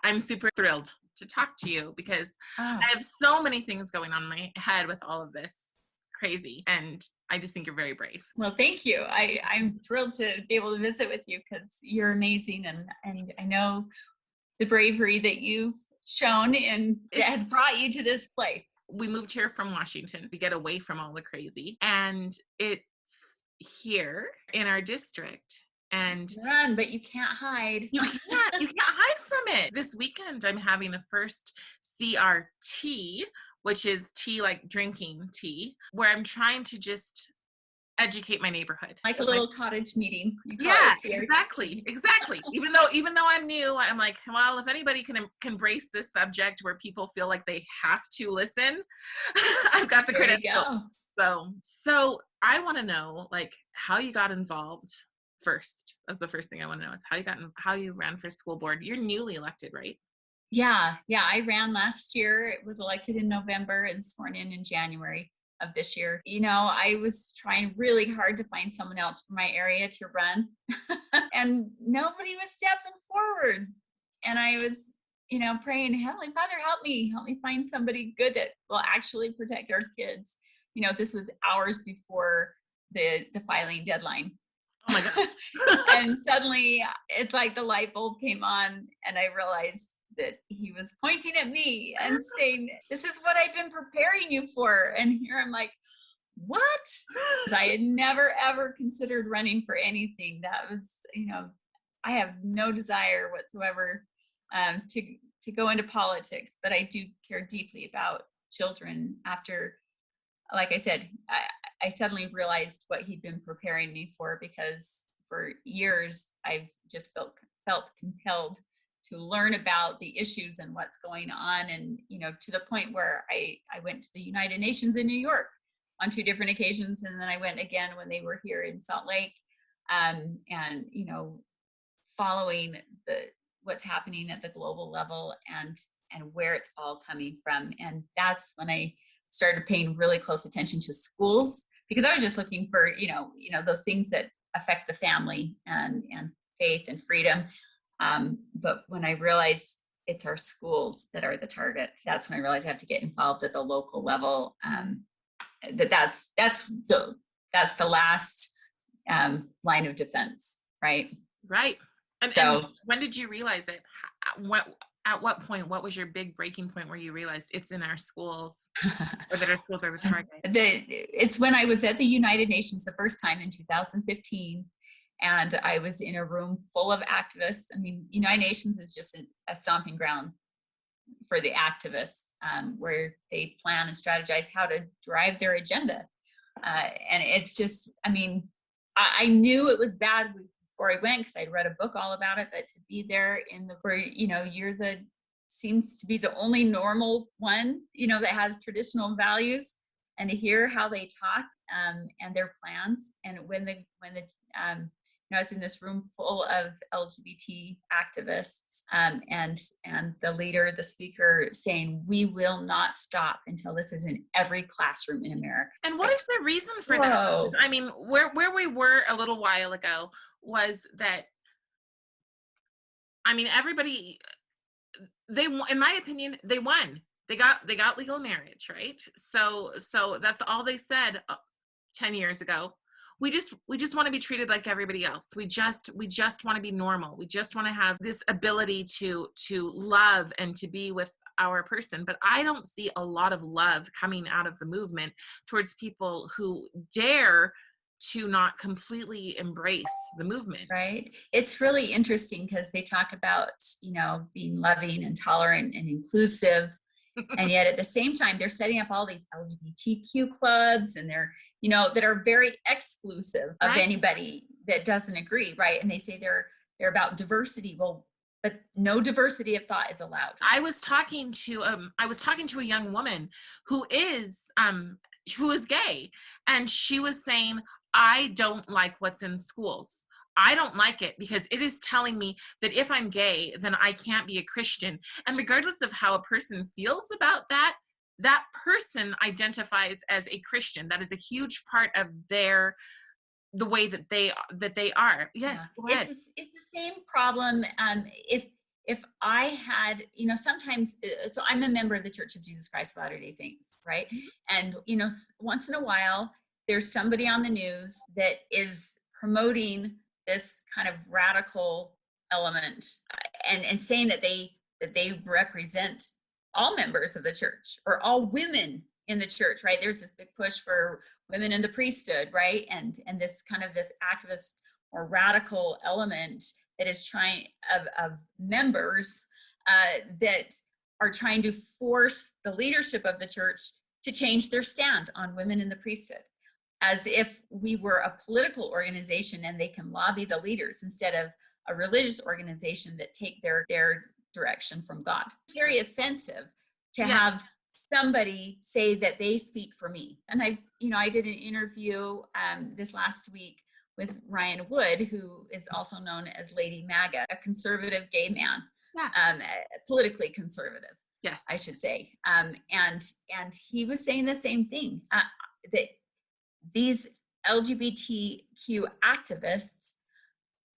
I'm super thrilled to talk to you because Oh, I have so many things going on in my head with all of this crazy. And I just think you're very brave. well, thank you. I'm thrilled to be able to visit with you because you're amazing. And I know the bravery that you've shown and that has brought you to this place. We moved here from Washington to get away from all the crazy. And it's here in our district. And Run, but you can't hide. you can't hide from it. This weekend, I'm having a first CRT, which is tea, like drinking tea, where I'm trying to just educate my neighborhood. Like a little cottage meeting. Yeah, exactly. Even though I'm new, I'm like, well, if anybody can embrace this subject where people feel like they have to listen, I've got the credentials. So I want to know, like, how you got involved first. That's the first thing I want to know is how you ran for school board. You're newly elected, right? Yeah. I ran last year. It was elected in November and sworn in January of this year. I was trying really hard to find someone else from my area to run and nobody was stepping forward. And I was, praying, Heavenly Father, help me find somebody good that will actually protect our kids. This was hours before the filing deadline. Oh my God. And suddenly it's like the light bulb came on and I realized that he was pointing at me and saying, this is what I've been preparing you for. And here I'm like, what? I had never, ever considered running for anything. That was, I have no desire whatsoever to go into politics, but I do care deeply about children. After, like I said, I suddenly realized what he'd been preparing me for, because for years I've just felt compelled to learn about the issues and what's going on. And, to the point where I went to the United Nations in New York on 2 different occasions. And then I went again when they were here in Salt Lake, and, following what's happening at the global level and where it's all coming from. And that's when I started paying really close attention to schools, because I was just looking for, those things that affect the family and faith and freedom. But when I realized it's our schools that are the target, that's when I realized I have to get involved at the local level. That's the last line of defense, right? Right. And when did you realize it? At what point? What was your big breaking point where you realized it's in our schools, or that our schools are the target? It's when I was at the United Nations the first time in 2015, and I was in a room full of activists. I mean, United Nations is just a stomping ground for the activists, where they plan and strategize how to drive their agenda. And it's just, I knew it was bad before I went, because I'd read a book all about it, but to be there where, you're seems to be the only normal one, that has traditional values, and to hear how they talk, and their plans. And when I was in this room full of LGBT activists, and the leader, the speaker, saying, we will not stop until this is in every classroom in America. And what is the reason for that? I mean, where we were a little while ago was that, everybody, in my opinion, they won. They got legal marriage, right? So that's all they said 10 years ago. We just want to be treated like everybody else. We just want to be normal. We just want to have this ability to love and to be with our person. But I don't see a lot of love coming out of the movement towards people who dare to not completely embrace the movement. Right. It's really interesting because they talk about, being loving and tolerant and inclusive. And yet at the same time, they're setting up all these LGBTQ clubs, and they're, that are very exclusive of anybody that doesn't agree. Right. And they say they're about diversity. Well, but no diversity of thought is allowed. I was talking to a young woman who is gay, and she was saying, I don't like what's in schools. I don't like it because it is telling me that if I'm gay, then I can't be a Christian. And regardless of how a person feels about that, that person identifies as a Christian. That is a huge part of the way that they are. Yes. Yeah. It's the same problem. if I had, sometimes, so I'm a member of the Church of Jesus Christ of Latter-day Saints, right? And, once in a while, there's somebody on the news that is promoting this kind of radical element, and saying that they represent all members of the church or all women in the church, right? There's this big push for women in the priesthood, right? And this kind of this activist or radical element that is trying of members that are trying to force the leadership of the church to change their stand on women in the priesthood, as if we were a political organization and they can lobby the leaders instead of a religious organization that take their direction from God. It's very offensive to have somebody say that they speak for me. And I did an interview this last week with Ryan Wood, who is also known as Lady MAGA, a conservative gay man, politically conservative, yes, I should say. And he was saying the same thing, that these LGBTQ activists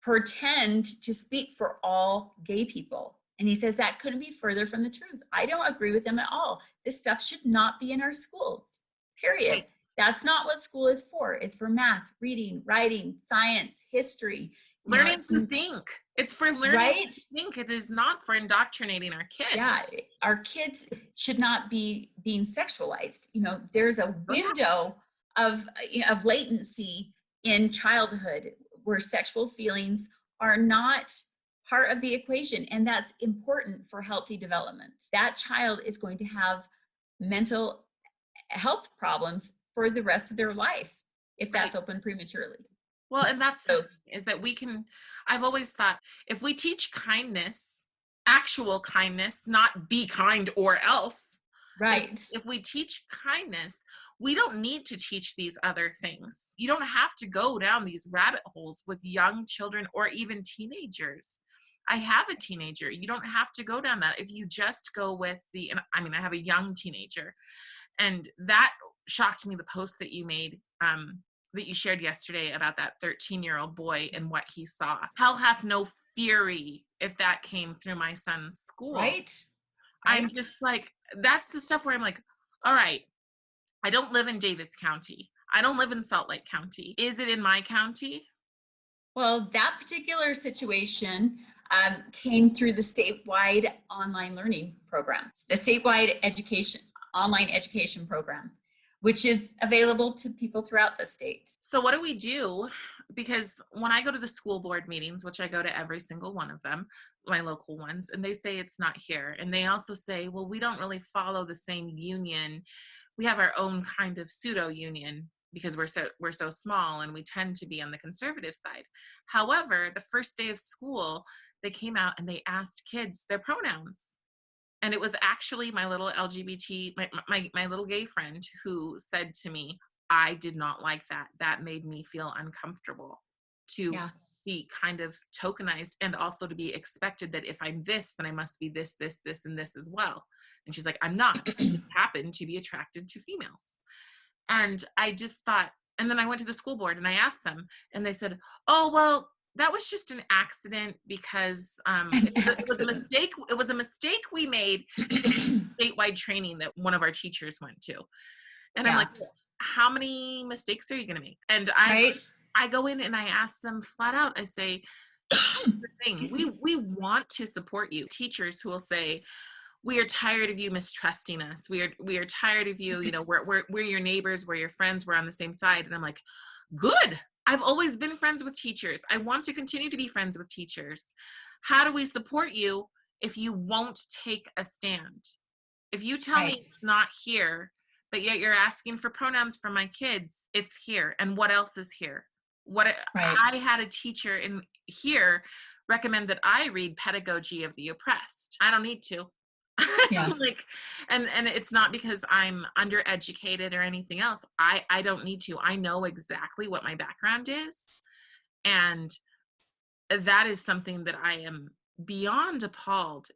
pretend to speak for all gay people. And he says that couldn't be further from the truth. I don't agree with them at all. This stuff should not be in our schools, period. Right. That's not what school is for. It's for math, reading, writing, science, history. Learning to think. It's for learning to think. It is not for indoctrinating our kids. Yeah, our kids should not be being sexualized. There's a window of latency in childhood where sexual feelings are not part of the equation, and that's important for healthy development. That child is going to have mental health problems for the rest of their life if that's opened prematurely. Well, and that's is that I've always thought, if we teach kindness, actual kindness, not be kind or else, right? If we teach kindness, we don't need to teach these other things. You don't have to go down these rabbit holes with young children or even teenagers. I have a teenager. You don't have to go down that. If you just go with I have a young teenager, and that shocked me, the post that you made, that you shared yesterday about that 13-year-old boy and what he saw. Hell hath no fury if that came through my son's school. Right. I'm just like, that's the stuff where I'm like, all right, I don't live in Davis County. I don't live in Salt Lake County. Is it in my county? Well, that particular situation came through the statewide online learning program, the statewide online education program, which is available to people throughout the state. So what do we do? Because when I go to the school board meetings, which I go to every single one of them, my local ones, and they say it's not here. And they also say, well, we don't really follow the same union. We have our own kind of pseudo union because we're so small and we tend to be on the conservative side. However, the first day of school, they came out and they asked kids their pronouns. And it was actually my little LGBT, my little gay friend who said to me, I did not like that. That made me feel uncomfortable to be kind of tokenized, and also to be expected that if I'm this, then I must be this, this, this, and this as well. And she's like, I'm not. I just happen to be attracted to females. And I just thought, and then I went to the school board and I asked them, and they said, oh, well, that was just an accident because it was a mistake. It was a mistake we made in statewide training that one of our teachers went to. And I'm like, how many mistakes are you going to make? And I go in and I ask them flat out, I say, we want to support you. Teachers who will say, we are tired of you mistrusting us. We are tired of you. We're your neighbors. We're your friends. We're on the same side. And I'm like, good. I've always been friends with teachers. I want to continue to be friends with teachers. How do we support you if you won't take a stand? If you tell me it's not here, but yet you're asking for pronouns for my kids, it's here. And what else is here? I had a teacher in here recommend that I read Pedagogy of the Oppressed. I don't need to. And it's not because I'm undereducated or anything else. I don't need to. I know exactly what my background is. And that is something that I am beyond appalled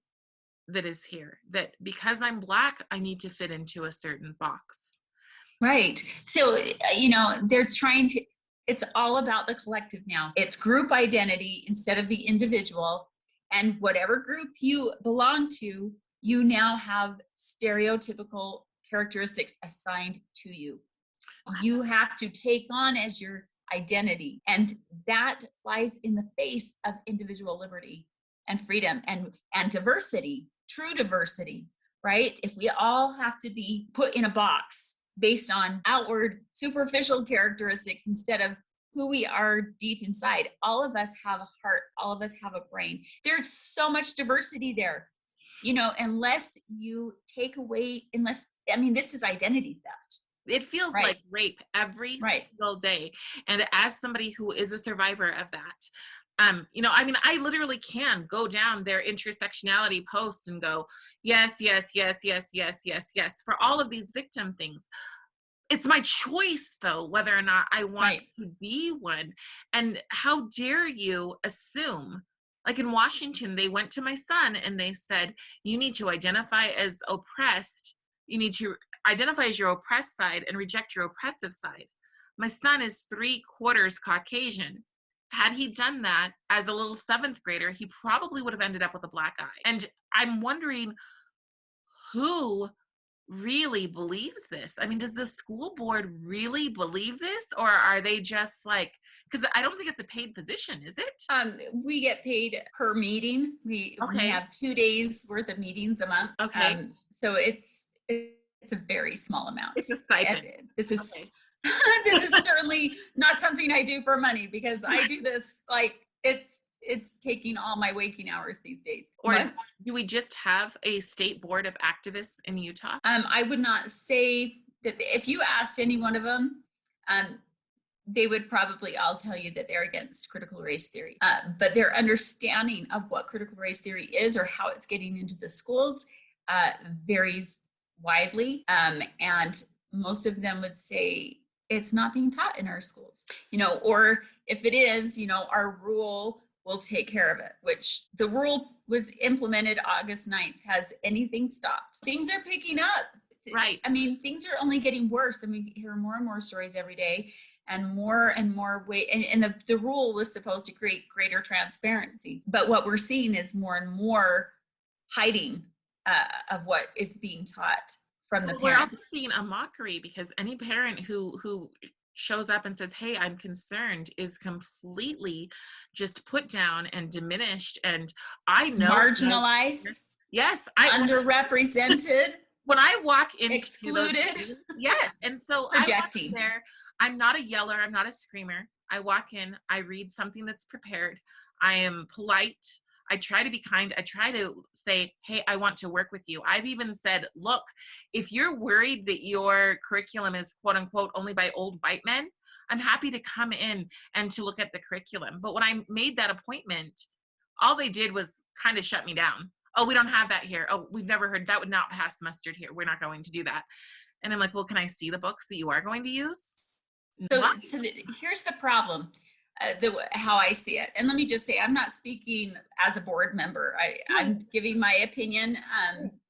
that is here. That because I'm Black, I need to fit into a certain box. Right. So, they're trying to, it's all about the collective now. It's group identity instead of the individual. And whatever group you belong to, you now have stereotypical characteristics assigned to you. You have to take on as your identity. And that flies in the face of individual liberty and freedom and diversity, true diversity, right? If we all have to be put in a box based on outward superficial characteristics instead of who we are deep inside. All of us have a heart, all of us have a brain. There's so much diversity there. Unless you take away, this is identity theft. It feels Right. like rape every Right. single day. And as somebody who is a survivor of that, I literally can go down their intersectionality posts and go, yes, yes, yes, yes, yes, yes, yes, for all of these victim things. It's my choice, though, whether or not I want Right. to be one. And how dare you assume, like in Washington, they went to my son and they said, you need to identify as oppressed. You need to identify as your oppressed side and reject your oppressive side. My son is 3/4 Caucasian. Had he done that as a little 7th grader, he probably would have ended up with a black eye. And I'm wondering who really believes this. I mean, does the school board really believe this, or are they just like, because I don't think it's a paid position, is it? We get paid per meeting. We Okay. have 2 days worth of meetings a month. Okay. So it's a very small amount. It's a stipend. And this is Okay. this is certainly not something I do for money, because I do this like it's taking all my waking hours these days. Or But, do we just have a state board of activists in Utah? I would not say that if you asked any one of them, they would probably all tell you that they're against critical race theory. But their understanding of what critical race theory is or how it's getting into the schools varies widely. And most of them would say it's not being taught in our schools, or if it is, our rule will take care of it, which the rule was implemented August 9th. Has anything stopped? Things are picking up. Right. I mean, things are only getting worse, and we hear more and more stories every day, and more way. And the rule was supposed to create greater transparency, but what we're seeing is more and more hiding of what is being taught from the We're also parents. seeing a mockery, because any parent who shows up and says, hey, I'm concerned, is completely just put down and diminished. And I know Marginalized. Yes. Underrepresented. When I walk into Excluded. those meetings, yes. And so Projecting. I walk in there. I'm not a yeller. I'm not a screamer. I walk in. I read something that's prepared. I am polite. I try to be kind. I try to say, hey, I want to work with you. I've even said, look, if you're worried that your curriculum is quote unquote only by old white men, I'm happy to come in and to look at the curriculum. But when I made that appointment, all they did was kind of shut me down. Oh, we don't have that here. Oh, we've never heard that would not pass muster here. We're not going to do that. And I'm like, well, can I see the books that you are going to use? Here's the problem, how I see it. And let me just say, I'm not speaking as a board member. I'm giving my opinion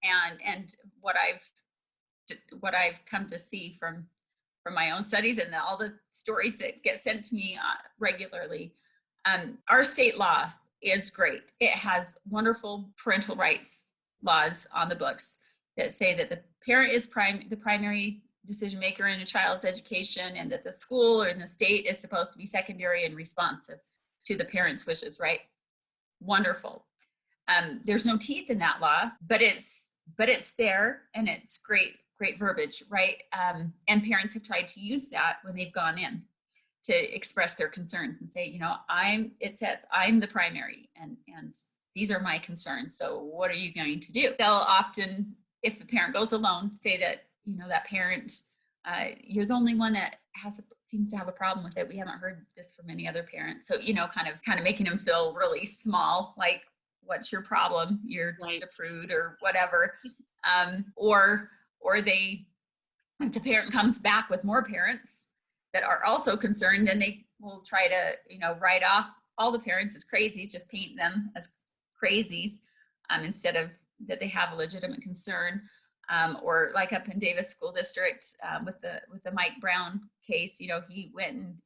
and what I've come to see from my own studies and all the stories that get sent to me regularly. Our state law is great. It has wonderful parental rights laws on the books that say that the parent is the primary decision maker in a child's education, and that the school or the state is supposed to be secondary and responsive to the parent's wishes, right? Wonderful. There's no teeth in that law, but it's there, and it's great verbiage, right? And parents have tried to use that when they've gone in to express their concerns and say, it says I'm the primary and these are my concerns. So what are you going to do? They'll often, if the parent goes alone, say that, that parent, you're the only one that seems to have a problem with it. We haven't heard this from any other parents. So, kind of making them feel really small, like, what's your problem? You're just a prude or whatever. Or the parent comes back with more parents that are also concerned, and they will try to, write off all the parents as crazies, just paint them as crazies, instead of that they have a legitimate concern. Or like up in Davis School District with the Mike Brown case, he went and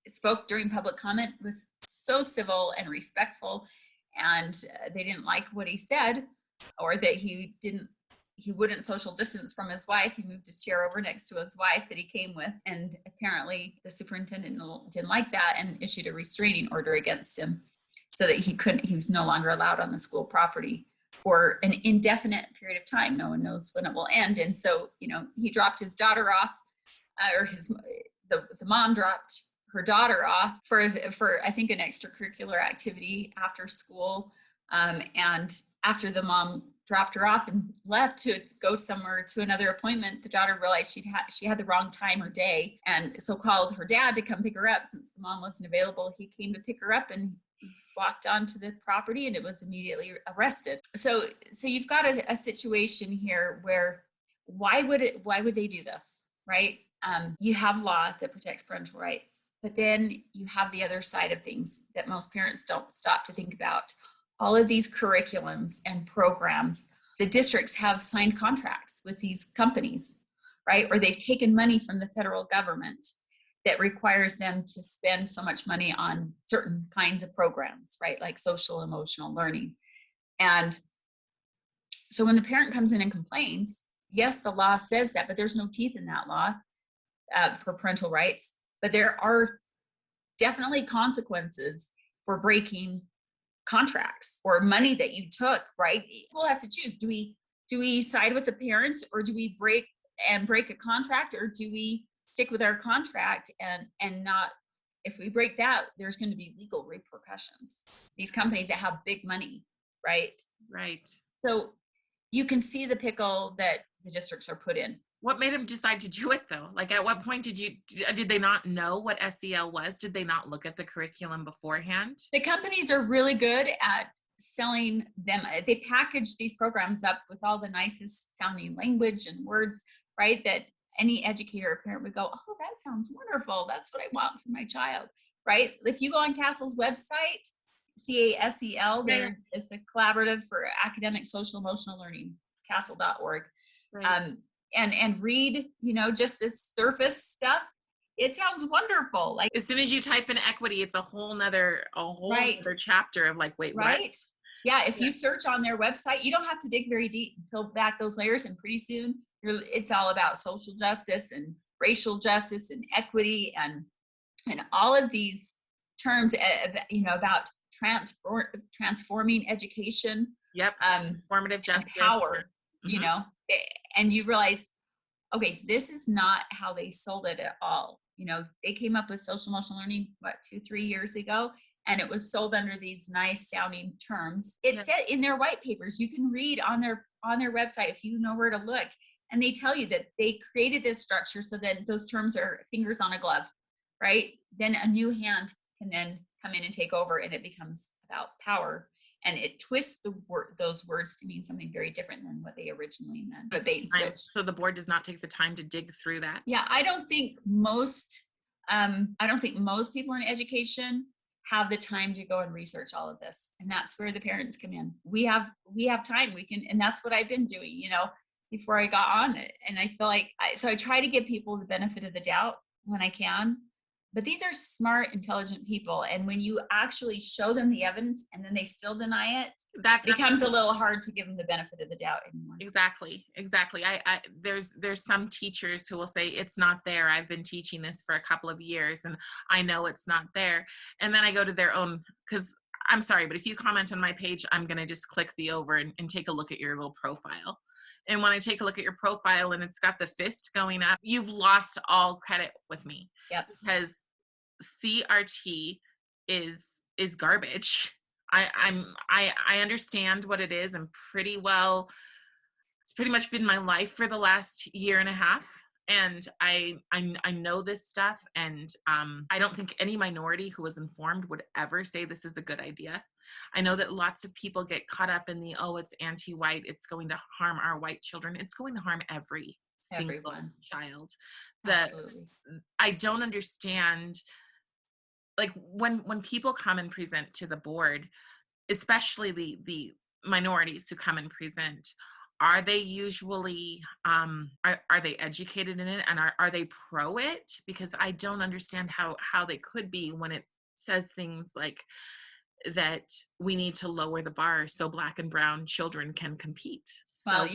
spoke during public comment, was so civil and respectful, and they didn't like what he said, or that he wouldn't social distance from his wife. He moved his chair over next to his wife that he came with, and apparently the superintendent didn't like that and issued a restraining order against him, so that he was no longer allowed on the school property for an indefinite period of time. No one knows when it will end. And so, he dropped his daughter off, or the mom dropped her daughter off for I think an extracurricular activity after school. And after the mom dropped her off and left to go somewhere to another appointment, the daughter realized she had the wrong time or day, and so called her dad to come pick her up. Since the mom wasn't available, he came to pick her up and walked onto the property, and it was immediately arrested. So you've got a situation here where why would they do this, right? You have law that protects parental rights, but then you have the other side of things that most parents don't stop to think about. All of these curriculums and programs, the districts have signed contracts with these companies, right? Or they've taken money from the federal government that requires them to spend so much money on certain kinds of programs, right? Like social emotional learning. And so when the parent comes in and complains, yes, the law says that, but there's no teeth in that law for parental rights. But there are definitely consequences for breaking contracts or money that you took, right? School has to choose. Do we side with the parents, or do we break a contract, or do we stick with our contract and not? If we break that, there's going to be legal repercussions. These companies that have big money, right? Right. So you can see the pickle that the districts are put in. What made them decide to do it though? Like, at what point did they not know what SEL was? Did they not look at the curriculum beforehand? The companies are really good at selling them. They package these programs up with all the nicest sounding language and words, right? That any educator or parent would go, oh, that sounds wonderful. That's what I want for my child, right? If you go on CASEL's website, CASEL, there is the Collaborative for Academic Social Emotional Learning, casel.org. Right. And read, just this surface stuff. It sounds wonderful. Like, as soon as you type in equity, it's a whole nother chapter of like, wait, right? What? Yeah, if you search on their website, you don't have to dig very deep, peel back those layers, and pretty soon it's all about social justice and racial justice and equity and all of these terms, about transforming education. Yep. Transformative justice. Power, and you realize, okay, this is not how they sold it at all. They came up with social emotional learning, 2-3 years ago, and it was sold under these nice sounding terms. It said in their white papers, you can read on their website if you know where to look, and they tell you that they created this structure so that those terms are fingers on a glove, right? Then a new hand can then come in and take over, and it becomes about power. And it twists those words to mean something very different than what they originally meant. But they switch. So the board does not take the time to dig through that. Yeah, I don't think most people in education have the time to go and research all of this, and that's where the parents come in. We have time. We can, and that's what I've been doing. Before I got on it, and I feel like I try to give people the benefit of the doubt when I can. But these are smart, intelligent people. And when you actually show them the evidence and then they still deny it, that becomes a little hard to give them the benefit of the doubt anymore. Exactly. There's some teachers who will say, it's not there. I've been teaching this for a couple of years and I know it's not there. And then I go to their own, because I'm sorry, but if you comment on my page, I'm going to just click the over and take a look at your little profile. And when I take a look at your profile and it's got the fist going up, you've lost all credit with me. Yep. Because CRT is garbage. I understand what it is, and pretty well, it's pretty much been my life for the last year and a half. And I know this stuff, and I don't think any minority who is informed would ever say this is a good idea. I know that lots of people get caught up in the, it's anti-white, it's going to harm our white children. It's going to harm every single child. Absolutely. I don't understand, like, when people come and present to the board, especially the minorities who come and present, are they usually are they educated in it, and are they pro it? Because I don't understand how they could be when it says things like that we need to lower the bar so Black and brown children can compete. Well, So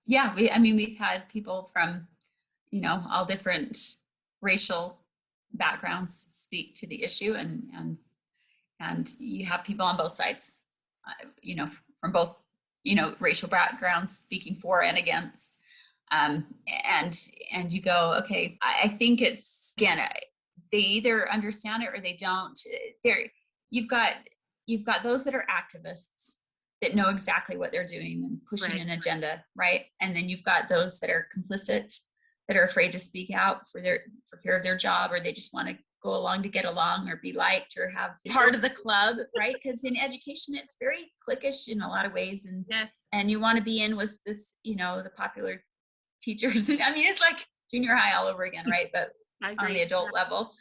yeah, I mean, we've had people from, all different racial backgrounds speak to the issue, and you have people on both sides, from both, racial backgrounds speaking for and against. And you go, okay, I think it's, again, they either understand it or they don't. There, you've got those that are activists that know exactly what they're doing and pushing right, an agenda, right? And then you've got those that are complicit, that are afraid to speak out for fear of their job, or they just want to go along to get along or be liked or have part of the club, right? Because in education, it's very cliquish in a lot of ways, yes, and you want to be in with this, the popular teachers. I mean, it's like junior high all over again, right? But I on agree. the adult level,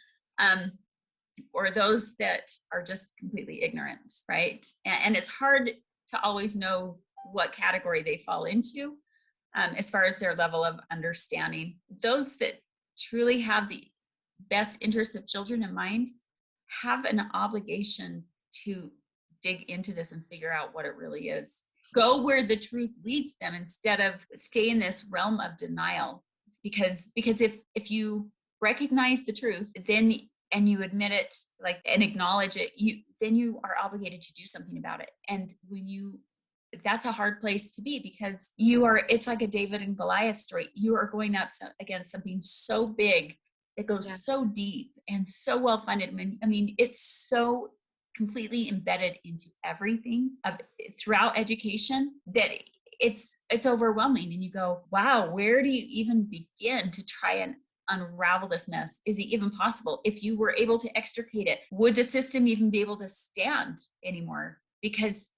or those that are just completely ignorant, right? And it's hard to always know what category they fall into, as far as their level of understanding. Those that truly have the best interests of children in mind have an obligation to dig into this and figure out what it really is. Go where the truth leads them instead of stay in this realm of denial. Because if you recognize the truth, then and you admit it, like, and acknowledge it, then you are obligated to do something about it. And that's a hard place to be, because it's like a David and Goliath story. You are going up against something so big that goes Yeah. so deep and so well funded. I mean, it's so completely embedded into everything throughout education that it's overwhelming. And you go, wow, where do you even begin to try and unravel this mess? Is it even possible? If you were able to extricate it, would the system even be able to stand anymore? Because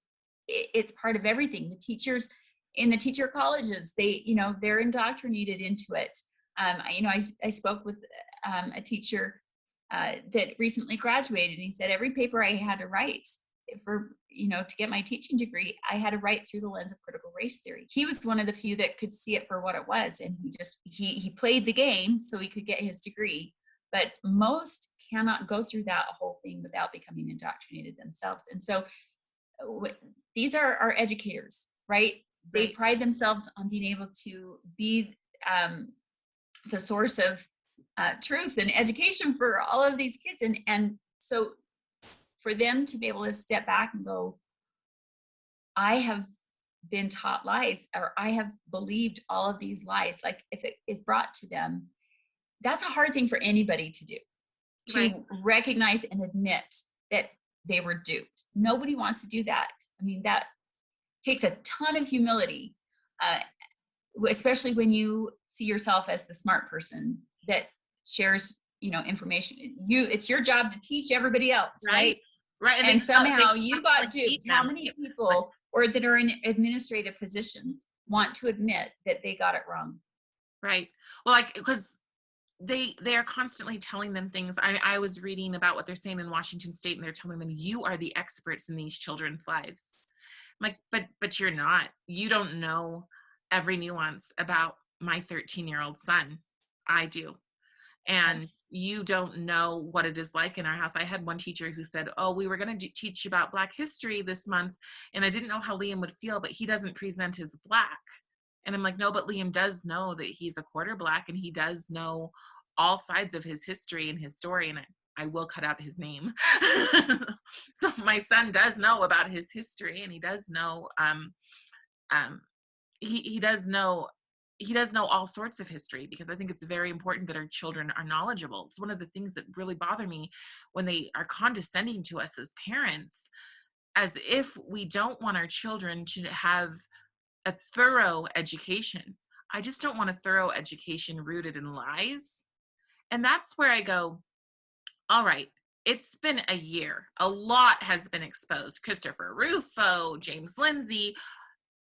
it's part of everything. The teachers in the teacher colleges, they're indoctrinated into it. I spoke with a teacher that recently graduated, and he said every paper I had to write to get my teaching degree, I had to write through the lens of critical race theory. He was one of the few that could see it for what it was, and he played the game so he could get his degree. But most cannot go through that whole thing without becoming indoctrinated themselves. And so these are our educators, right? They pride themselves on being able to be the source of truth and education for all of these kids. And so for them to be able to step back and go, I have been taught lies, or I have believed all of these lies, like if it is brought to them, that's a hard thing for anybody to do, to recognize and admit that they were duped. Nobody wants to do that. I mean, that takes a ton of humility, especially when you see yourself as the smart person that shares, information. It's your job to teach everybody else, right? Right. And somehow you got duped. How many people, or that are in administrative positions, want to admit that they got it wrong? Right. Well, because they are constantly telling them things. I was reading about what they're saying in Washington State, and they're telling them, you are the experts in these children's lives. I'm like, but you're not. You don't know every nuance about my 13-year-old son. I do. And you don't know what it is like in our house. I had one teacher who said, oh, we were going to teach about Black history this month, and I didn't know how Liam would feel, but he doesn't present as Black. And I'm like, no, but Liam does know that he's a quarter Black, and he does know all sides of his history and his story. And I will cut out his name. So my son does know about his history, and he does know, he does know all sorts of history, because I think it's very important that our children are knowledgeable. It's one of the things that really bother me when they are condescending to us as parents, as if we don't want our children to have a thorough education. I just don't want a thorough education rooted in lies. And that's where I go, all right, it's been a year. A lot has been exposed. Christopher Rufo, James Lindsay.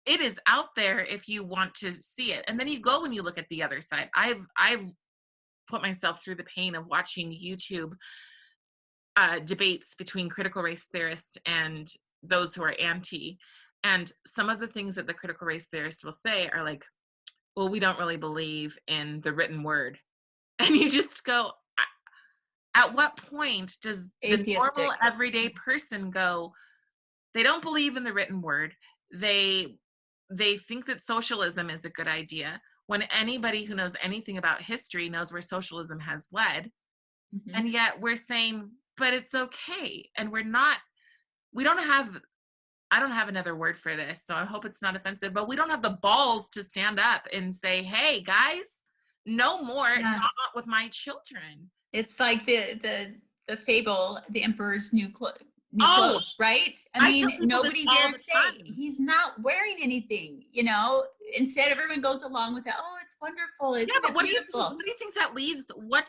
It is out there if you want to see it. And then you go and you look at the other side. I've put myself through the pain of watching YouTube debates between critical race theorists and those who are anti. And some of the things that the critical race theorists will say are like, well, we don't really believe in the written word. And you just go, At what point does the Atheistic. normal everyday person go, they don't believe in the written word. They think that socialism is a good idea when anybody who knows anything about history knows where socialism has led. Mhm. And yet we're saying, but it's okay. And we don't have, I don't have another word for this, so I hope it's not offensive, but we don't have the balls to stand up and say, hey guys, no more, Yeah. not with my children. It's like the fable, the emperor's new Oh, clothes, right? I I tell mean, people this nobody all dares the say time. he's not wearing anything, you know. Instead, everyone goes along with it. Oh, it's wonderful. Yeah, Isn't but it beautiful? what do you think that leaves? What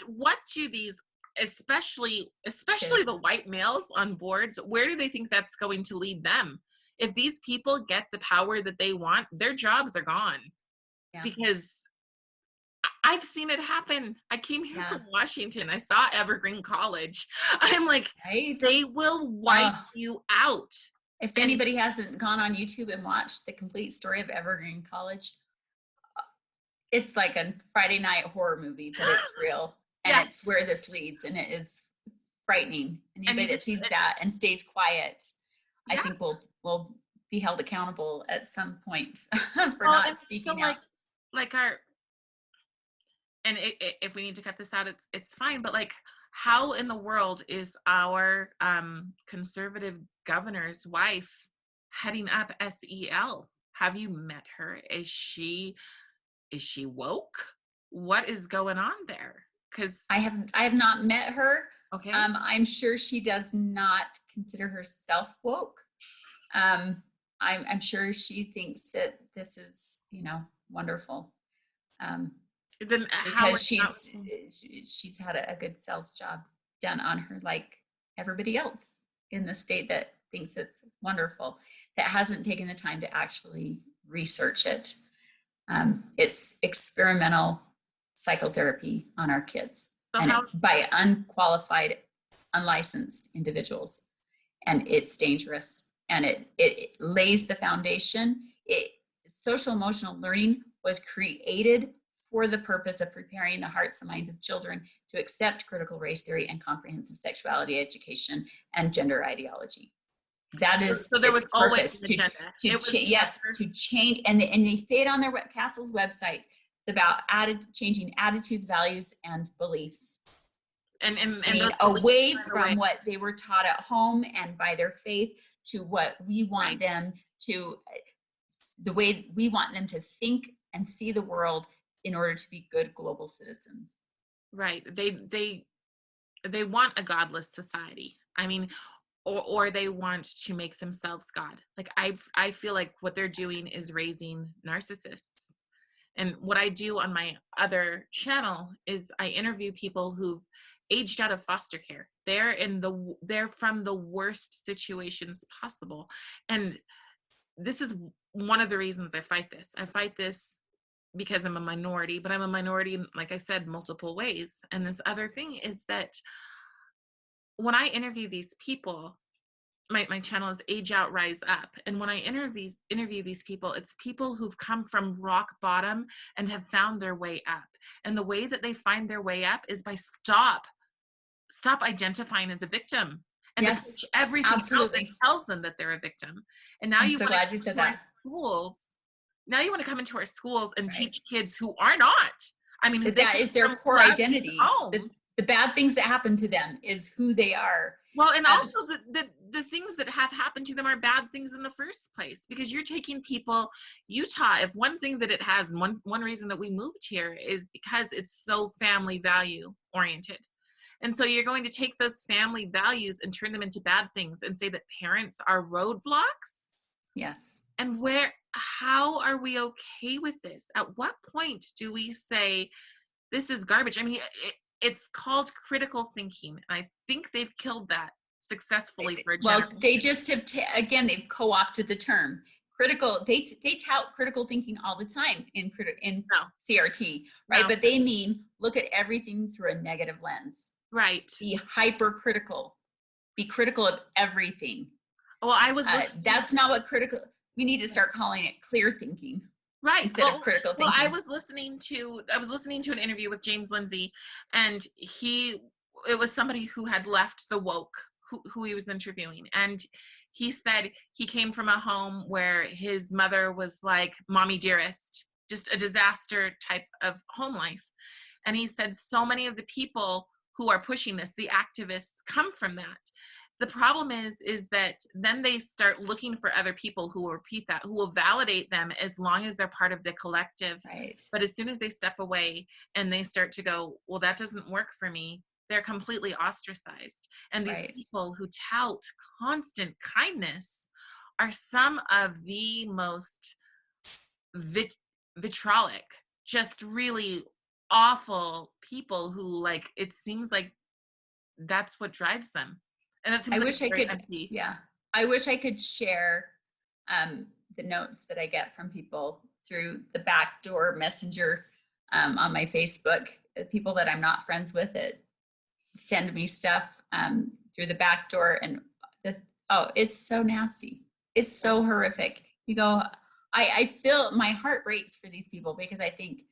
do these, especially Kids. the white males on boards, where do they think that's going to lead them? If these people get the power that they want, their jobs are gone. Yeah. Because I've seen it happen. I came here Yeah. from Washington. I saw Evergreen College. I'm like, Right. they will wipe you out. If And anybody hasn't gone on YouTube and watched the complete story of Evergreen College, it's like a Friday night horror movie, but it's real. And yeah, it's where this leads, and it is frightening. And and anybody that sees that and stays quiet, I yeah. think will be held accountable at some point for Well, and not I feel speaking out. like our, and if we need to cut this out, it's fine. But like, how in the world is our conservative governor's wife heading up SEL? Have you met her? Is she woke? What is going on there? Because I have not met her. okay, I'm sure she does not consider herself woke. I'm sure she thinks that this is, wonderful. then how Because is that? she's had a good sales job done on her, like everybody else in the state that thinks it's wonderful, that hasn't taken the time to actually research it. It's experimental psychotherapy on our kids, So and how? by unqualified, unlicensed individuals, and it's dangerous, and it lays the foundation. Social emotional learning was created for the purpose of preparing the hearts and minds of children to accept critical race theory and comprehensive sexuality education and gender ideology. That is So there was its always purpose, an agenda. It was yes, to change, and they say it on their Castle's website. It's about changing attitudes, values, and beliefs, and meaning those away beliefs from what they were taught at home and by their faith to what we want right. them to, the way we want them to think and see the world in order to be good global citizens. Right. They want a godless society. I mean, or they want to make themselves God. Like I feel like what they're doing is raising narcissists. And what I do on my other channel is I interview people who've aged out of foster care. They're from the worst situations possible. And this is one of the reasons I fight this. I fight this because I'm a minority, but I'm a minority, like I said, multiple ways. And this other thing is that when I interview these people, my channel is Age Out, Rise Up. And when I interview these people, it's people who've come from rock bottom and have found their way up. And the way that they find their way up is by stop identifying as a victim and to push everything out that tells them that they're a victim. And now I'm so glad you said that. Schools. Now you want to come into our schools and teach kids who are not. I mean, that is their core identity. The bad things that happen to them is who they are. Well, and also the things that have happened to them are bad things in the first place, because you're taking people, Utah, if one thing that it has, one reason that we moved here is because it's so family value oriented. And so you're going to take those family values and turn them into bad things and say that parents are roadblocks. Yes. And how are we okay with this? At what point do we say this is garbage? I mean, it's called critical thinking. And I think they've killed that successfully for a generation. Well, they just have, they've co-opted the term critical. They tout critical thinking all the time in CRT, right? No. But they mean look at everything through a negative lens. Right. Be hypercritical. Be critical of everything. Well, I was that's not what critical. We need to start calling it clear thinking. Right. Instead of critical thinking. Well, I was listening to an interview with James Lindsay, and he it was somebody who had left the woke, who he was interviewing. And he said he came from a home where his mother was like mommy dearest, just a disaster type of home life. And he said so many of the people who are pushing this, the activists, come from that. The problem is that then they start looking for other people who will repeat that, who will validate them as long as they're part of the collective. Right. But as soon as they step away and they start to go, well, that doesn't work for me, they're completely ostracized. And these Right. people who tout constant kindness are some of the most vitriolic, just really awful people who, like, it seems like that's what drives them. And that I seems like wish it's I very could, empty. yeah. I wish I could share the notes that I get from people through the backdoor messenger on my Facebook. People that I'm not friends with it send me stuff through the back door, and oh, it's so nasty. It's so horrific. You go, I feel my heart breaks for these people, because I think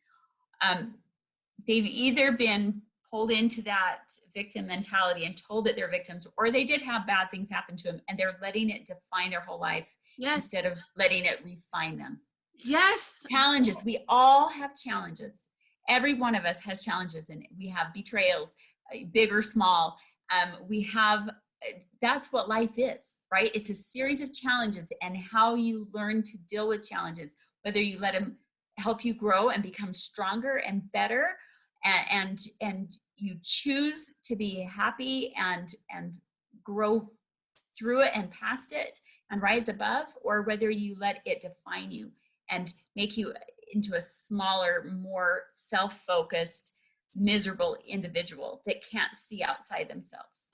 they've either been pulled into that victim mentality and told that they're victims, or they did have bad things happen to them and they're letting it define their whole life Yes. instead of letting it refine them. Yes. Challenges. We all have challenges. Every one of us has challenges, and we have betrayals, big or small. We have, that's what life is, right? It's a series of challenges, and how you learn to deal with challenges, whether you let them help you grow and become stronger and better, and you choose to be happy and grow through it and past it and rise above, or whether you let it define you and make you into a smaller, more self-focused, miserable individual that can't see outside themselves.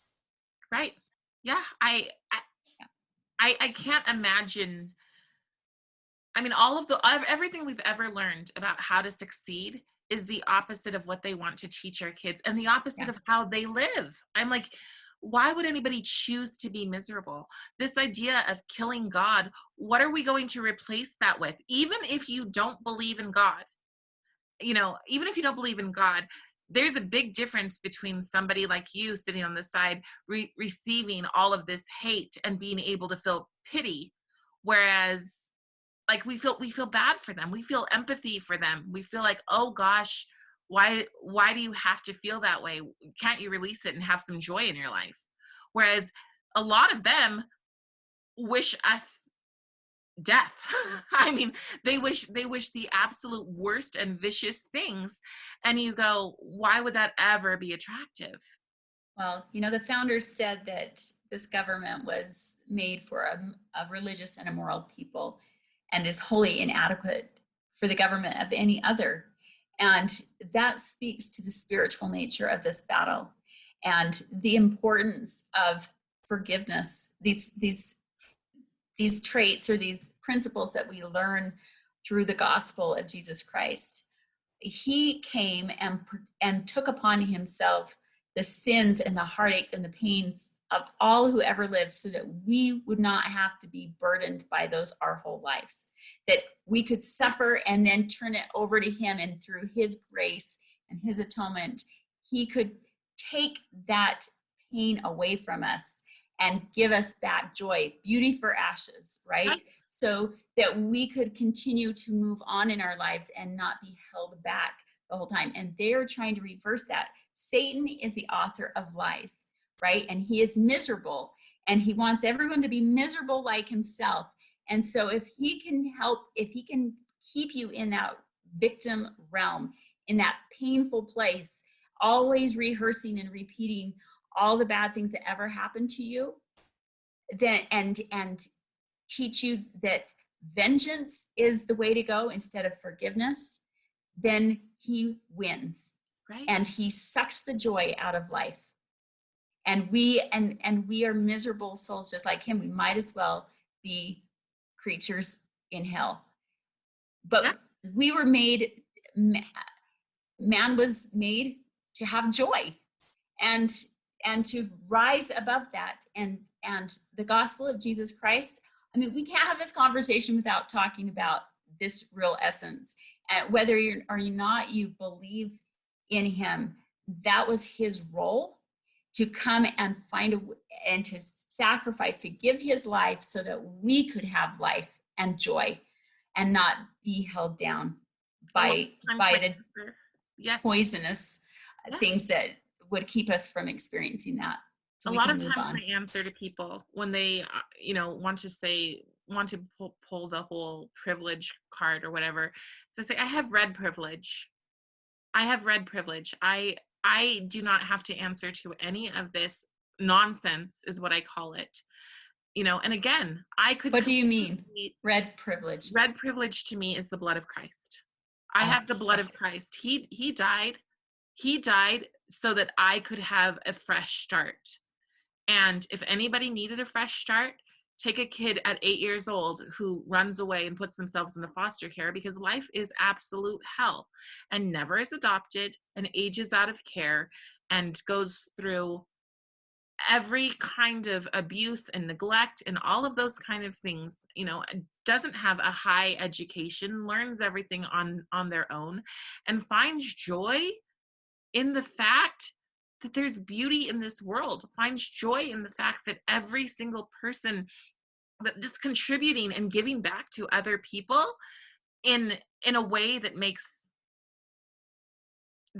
Right. Yeah. I can't imagine. I mean, everything we've ever learned about how to succeed is the opposite of what they want to teach our kids, and the opposite of how they live. I'm like, why would anybody choose to be miserable? This idea of killing God, what are we going to replace that with? Even if you don't believe in God, even if you don't believe in God, there's a big difference between somebody like you sitting on the side receiving all of this hate and being able to feel pity, whereas, like, we feel bad for them. We feel empathy for them. We feel like, oh gosh, why do you have to feel that way? Can't you release it and have some joy in your life? Whereas a lot of them wish us death. I mean, they wish the absolute worst and vicious things. And you go, why would that ever be attractive? Well, the founders said that this government was made for a religious and a moral people, and is wholly inadequate for the government of any other. And that speaks to the spiritual nature of this battle and the importance of forgiveness. These traits, or these principles that we learn through the gospel of Jesus Christ. He came and took upon himself the sins and the heartaches and the pains of all who ever lived, so that we would not have to be burdened by those our whole lives, that we could suffer and then turn it over to him, and through his grace and his atonement, he could take that pain away from us and give us back joy, beauty for ashes, right? So that we could continue to move on in our lives and not be held back the whole time. And they're trying to reverse that. Satan is the author of lies, right? And he is miserable, and he wants everyone to be miserable like himself. And so if he can keep you in that victim realm, in that painful place, always rehearsing and repeating all the bad things that ever happened to you, then and teach you that vengeance is the way to go instead of forgiveness, then he wins. Right. And he sucks the joy out of life. And we are miserable souls just like him. We might as well be creatures in hell. But we were made, man was made to have joy and to rise above that. And the gospel of Jesus Christ, I mean, we can't have this conversation without talking about this real essence. And whether you believe in him, that was his role. to come and and to sacrifice, to give his life so that we could have life and joy and not be held down A lot by of times my the answer, yes, poisonous yeah. things that would keep us from experiencing that, so A we lot can of move times on. my answer to people when they, want to pull the whole privilege card or whatever, so I say, I have red privilege. I have red privilege. I do not have to answer to any of this nonsense, is what I call it. And again, I could What do you mean, completely, red privilege? red privilege to me is the blood of Christ. I Oh, have the blood of gotcha. Christ. He died. He died so that I could have a fresh start. And if anybody needed a fresh start, take a kid at 8 years old who runs away and puts themselves into foster care, because life is absolute hell and never is adopted and ages out of care and goes through every kind of abuse and neglect and all of those kind of things, doesn't have a high education, learns everything on their own, and finds joy in the fact that there's beauty in this world, finds joy in the fact that every single person that just contributing and giving back to other people in a way that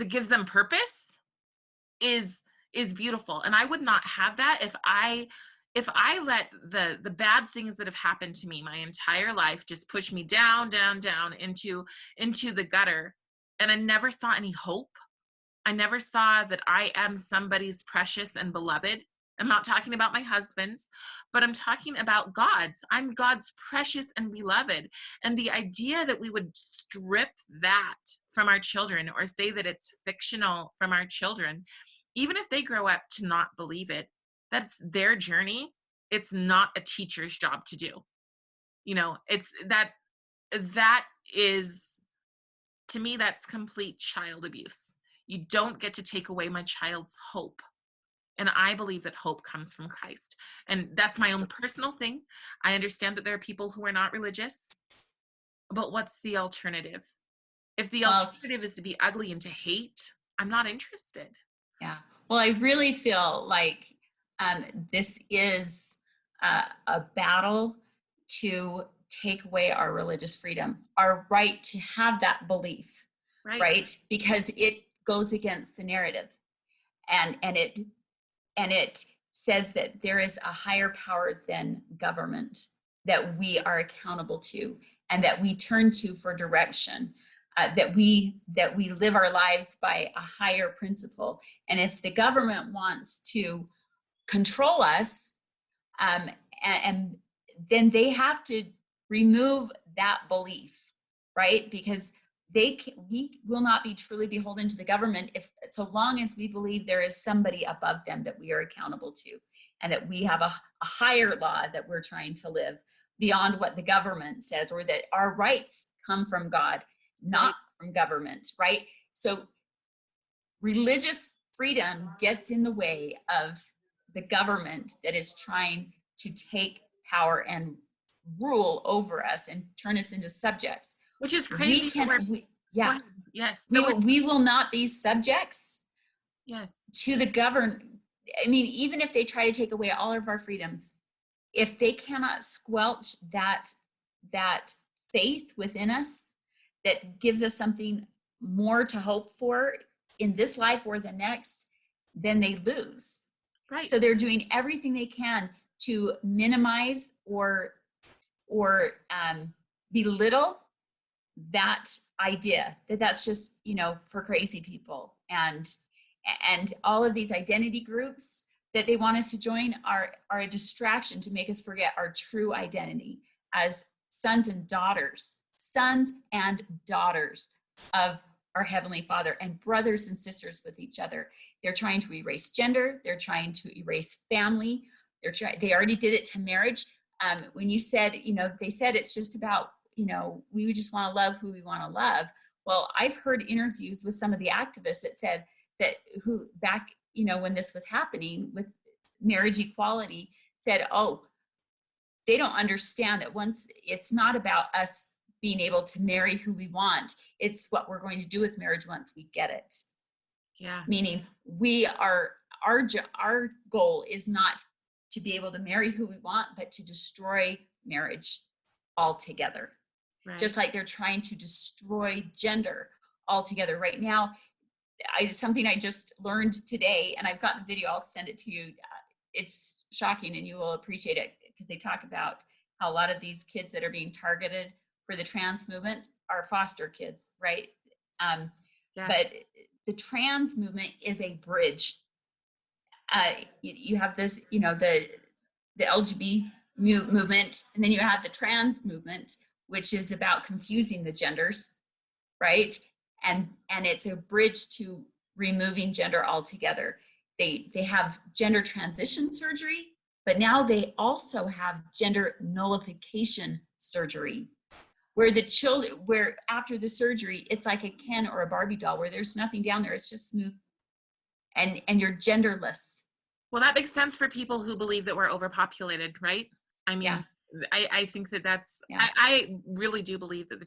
gives them purpose is beautiful. And I would not have that if I let the bad things that have happened to me my entire life just push me down, down, down into the gutter, and I never saw any hope. I never saw that I am somebody's precious and beloved. I'm not talking about my husband's, but I'm talking about God's. I'm God's precious and beloved. And the idea that we would strip that from our children or say that it's fictional from our children, even if they grow up to not believe it, that's their journey. It's not a teacher's job to do. It's that is, to me, that's complete child abuse. You don't get to take away my child's hope. And I believe that hope comes from Christ. And that's my own personal thing. I understand that there are people who are not religious, but what's the alternative? If the Well, alternative is to be ugly and to hate, I'm not interested. yeah. Well, I really feel like this is a battle to take away our religious freedom, our right to have that belief, Right. right? Because it goes against the narrative, and it says that there is a higher power than government that we are accountable to and that we turn to for direction. That we live our lives by a higher principle. And if the government wants to control us, and then they have to remove that belief, right? Because we will not be truly beholden to the government if so long as we believe there is somebody above them that we are accountable to, and that we have a higher law that we're trying to live beyond what the government says, or that our rights come from God, not from government, right? So religious freedom gets in the way of the government that is trying to take power and rule over us and turn us into subjects. Which is We crazy. can, Go yeah, ahead. Yes. No, we will not be subjects yes. to the government. I mean, even if they try to take away all of our freedoms, if they cannot squelch that faith within us that gives us something more to hope for in this life or the next, then they lose. Right. So they're doing everything they can to minimize or belittle that idea that that's just for crazy people, and all of these identity groups that they want us to join are a distraction to make us forget our true identity as sons and daughters of our Heavenly Father, and brothers and sisters with each other. They're trying to erase gender. They're trying to erase family. They already did it to marriage. When you said, they said it's just about, we just want to love who we want to love. Well, I've heard interviews with some of the activists that said that who back, when this was happening with marriage equality, said, oh, they don't understand that once it's not about us being able to marry who we want, it's what we're going to do with marriage once we get it. Yeah. Meaning we are our goal is not to be able to marry who we want, but to destroy marriage altogether. Right. Just like they're trying to destroy gender altogether right now. Something I just learned today, and I've got the video, I'll send it to you. It's shocking, and you will appreciate it, because they talk about how a lot of these kids that are being targeted for the trans movement are foster kids, right? Yeah. But the trans movement is a bridge. You have this, the LGBT movement, and then you have the trans movement, which is about confusing the genders, right? And it's a bridge to removing gender altogether. They have gender transition surgery, but now they also have gender nullification surgery, where where after the surgery, it's like a Ken or a Barbie doll, where there's nothing down there, it's just smooth, and you're genderless. Well, that makes sense for people who believe that we're overpopulated, right? I mean, Yeah. I think that's, Yeah. I really do believe that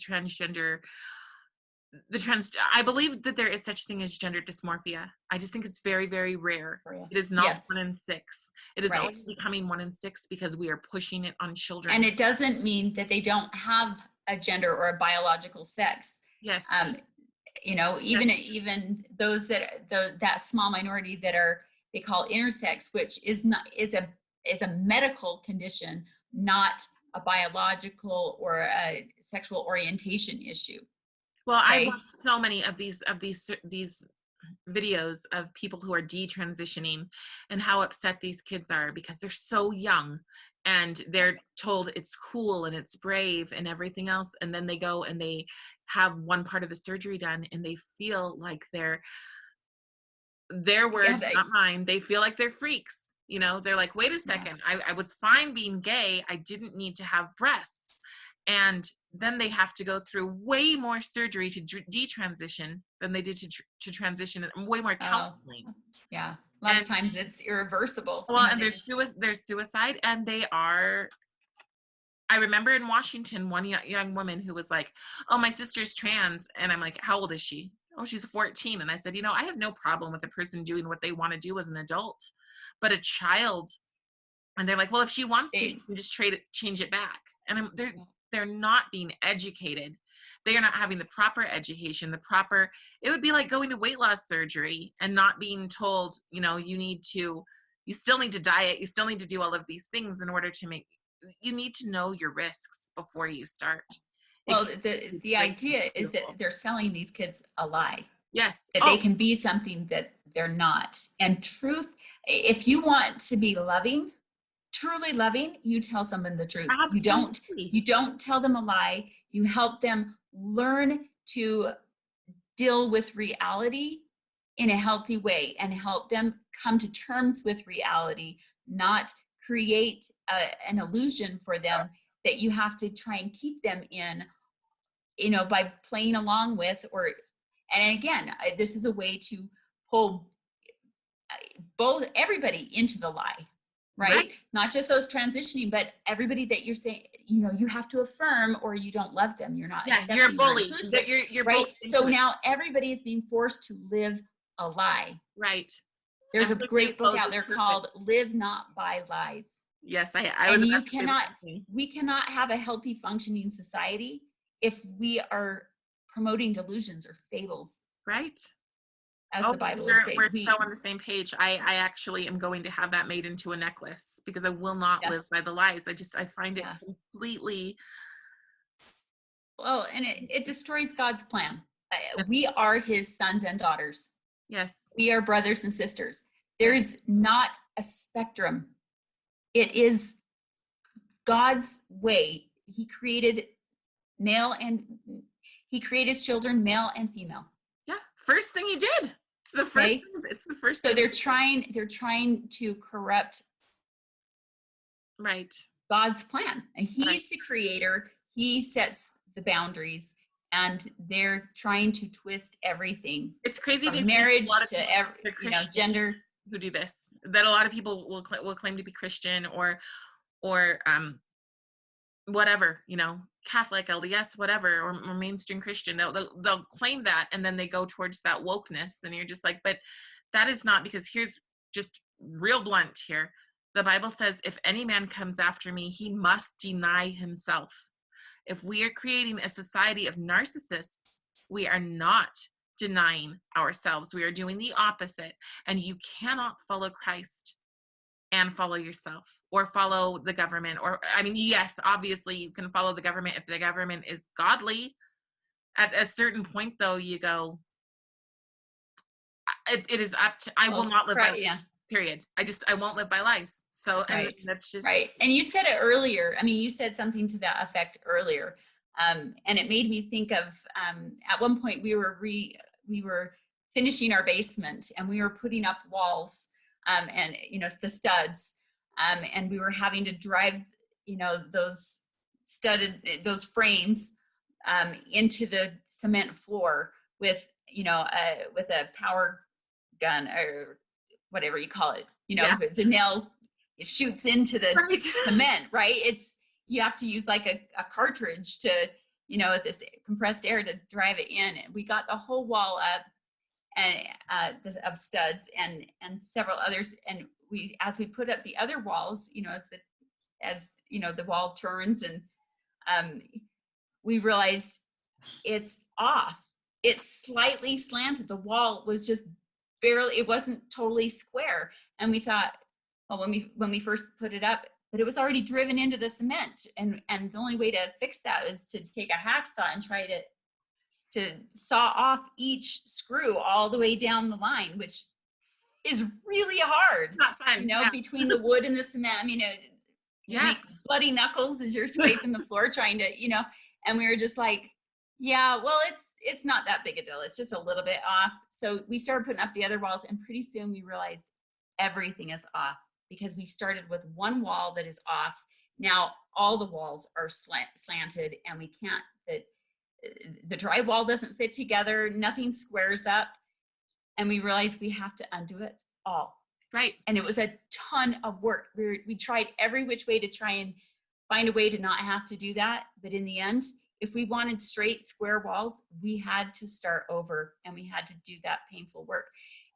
I believe that there is such thing as gender dysmorphia. I just think it's very, very rare. It is not Yes. 1 in 6. It is Right. only becoming 1 in 6 because we are pushing it on children. And it doesn't mean that they don't have a gender or a biological sex. Yes. Even those that small minority that they call intersex, which is a medical condition, not a biological or a sexual orientation issue. Well, Okay? I've watched so many of these videos of people who are detransitioning and how upset these kids are because they're so young and they're told it's cool and it's brave and everything else, and then they go and they have one part of the surgery done and they feel like their words, not mine, they feel like they're freaks. They're like, wait a second, I was fine being gay, I didn't need to have breasts. And then they have to go through way more surgery to detransition than they did to transition, and way more counseling. Yeah, a lot of times it's irreversible. Well, and there's suicide, and I remember in Washington, one young woman who was like, oh, my sister's trans. And I'm like, how old is she? Oh, she's 14. And I said, I have no problem with a person doing what they want to do as an adult, but a child. And they're like, well, if she wants to, she can just change it back. And they're not being educated. They are not having the proper education, it would be like going to weight loss surgery and not being told, you still need to diet. You still need to do all of these things in order to you need to know your risks before you start. Well, the idea is that they're selling these kids a lie. Yes. That they can be something that they're not. And truth, if you want to be loving, truly loving, you tell someone the truth. Absolutely. You don't tell them a lie. You help them learn to deal with reality in a healthy way and help them come to terms with reality, not create an illusion for them that you have to try and keep them in, by playing along with, and again, this is a way to pull everybody into the lie. Right? Not just those transitioning, but everybody that you're saying, you have to affirm, or you don't love them. You're not accepting. You're a bully. You're right? So now everybody is being forced to live a lie. Right. There's a great book out there called "Live Not by Lies." Yes, we cannot have a healthy, functioning society if we are promoting delusions or fables. Right. As the Bible would say. We're so on the same page. I actually am going to have that made into a necklace because I will not live by the lies. I find it completely. Well, and it destroys God's plan. We are his sons and daughters. Yes. We are brothers and sisters. There is not a spectrum. It is God's way. He created he created children, male and female. Yeah. First thing he did. It's the first thing. It's the first thing. So they're trying to corrupt God's plan. And he's the creator. He sets the boundaries, and they're trying to twist everything. It's crazy. From marriage to gender. Who do this? That a lot of people will claim to be Christian or whatever, Catholic, LDS, whatever, or mainstream Christian. They'll claim that, and then they go towards that wokeness, and you're just like, but that is not, because just real blunt here. The Bible says, if any man comes after me, he must deny himself. If we are creating a society of narcissists, we are not denying ourselves. We are doing the opposite. And you cannot follow Christ and follow yourself, or follow the government. Or, I mean, yes, obviously you can follow the government if the government is godly. At a certain point, though, you go, it is up to, I will not live by life, period. I won't live by lies. So, and that's just right. And you said it earlier. I mean, you said something to that effect earlier. And it made me think of, at one point we were finishing our basement, and we were putting up walls, and, you know, the studs, and we were having to drive, you know, those frames, into the cement floor with, you know, with a power gun or whatever you call it, you know, the nail, it shoots into the cement, right? You have to use like a cartridge to, you know, this compressed air to drive it in. And we got the whole wall up, and of studs and several others. And as we put up the other walls, you know, as you know, the wall turns, and we realized it's off. It's slightly slanted. The wall was just barely, it wasn't totally square. And we thought, well, when we first put it up, but it was already driven into the cement. And the only way to fix that is to take a hacksaw and try to saw off each screw all the way down the line, which is really hard. Not fun. You know, between the wood and the cement. I mean, you make bloody knuckles as you're scraping the floor trying to, you know, and we were just like, yeah, well, it's not that big a deal. It's just a little bit off. So we started putting up the other walls, and pretty soon we realized everything is off, because we started with one wall that is off. Now all the walls are slanted, and we can't, the drywall doesn't fit together. Nothing squares up. And we realized we have to undo it all. Right. And it was a ton of work. We tried every which way to try and find a way to not have to do that. But in the end, if we wanted straight square walls, we had to start over, and we had to do that painful work.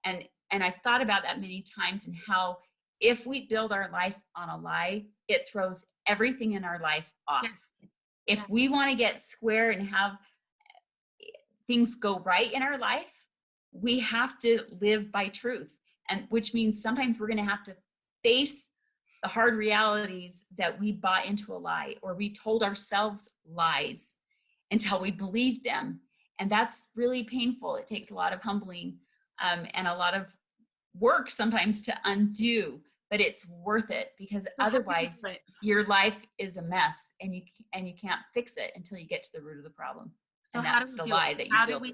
And I've thought about that many times, and how if we build our life on a lie, it throws everything in our life off. Yes. If we want to get square and have things go right in our life, we have to live by truth. And which means sometimes we're going to have to face the hard realities that we bought into a lie, or we told ourselves lies until we believed them. And that's really painful. It takes a lot of humbling, and a lot of work sometimes to undo, but it's worth it, because otherwise your life is a mess, and you can't fix it until you get to the root of the problem. So and that's the lie that you built.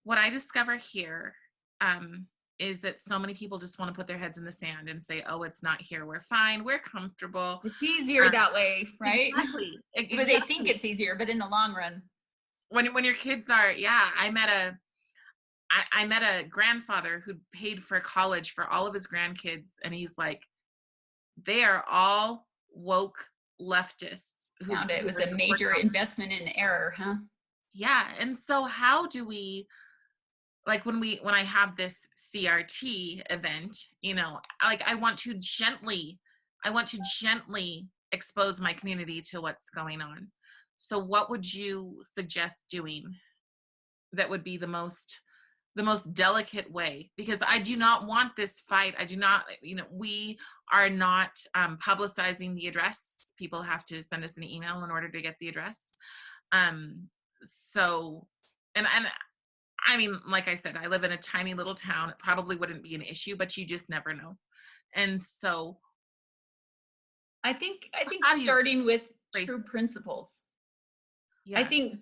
What I discover here, is that so many people just want to put their heads in the sand and say, oh, it's not here, we're fine, we're comfortable. It's easier that way, right? Exactly. Because they think it's easier, but in the long run. When your kids are, I met a grandfather who paid for college for all of his grandkids, and he's like, they are all woke leftists. Found it was a major investment in error, huh? Yeah. And so how do we, like, when I have this CRT event, you know, like, I want to gently expose my community to what's going on. So what would you suggest doing that would be the most delicate way? Because I do not want this fight. I do not, you know, we are not publicizing the address. People have to send us an email in order to get the address. So, and I mean, like I said, I live in a tiny little town. It probably wouldn't be an issue, but you just never know. And so I think starting with true principles. Yeah. I think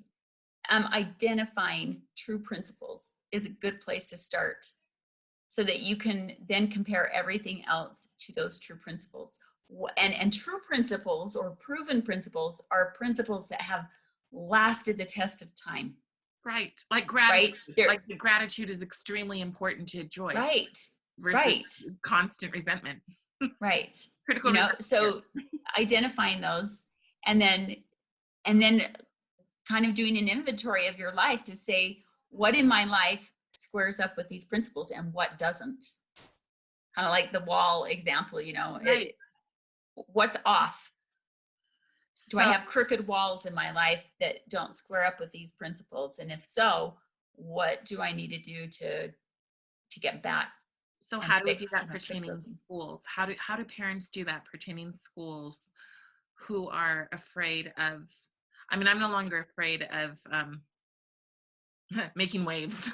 identifying true principles is a good place to start, so that you can then compare everything else to those true principles. And true principles, or proven principles, are principles that have lasted the test of time. Right. Like gratitude. Right? Like the gratitude is extremely important to joy. Right. Versus constant resentment. Right. Critical resentment. So identifying those, and then kind of doing an inventory of your life to say, what in my life squares up with these principles and what doesn't. kind of like the wall example, Right. what's off? Do I So have crooked walls in my life that don't square up with these principles? And if so, what do I need to do to get back so and how do we do that fix pertaining those to things? schools? How do parents do that pertaining to schools who are afraid of, I mean, I'm no longer afraid of making waves.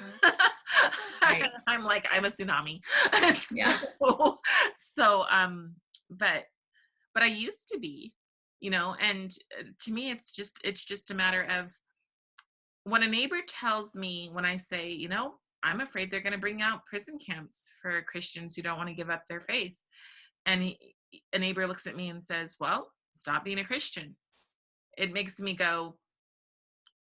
Right. I'm like, I'm a tsunami. Yeah. So, but I used to be, and to me, it's just a matter of when a neighbor tells me, when I say, I'm afraid they're going to bring out prison camps for Christians who don't want to give up their faith. And a neighbor looks at me and says, well, stop being a Christian. It makes me go,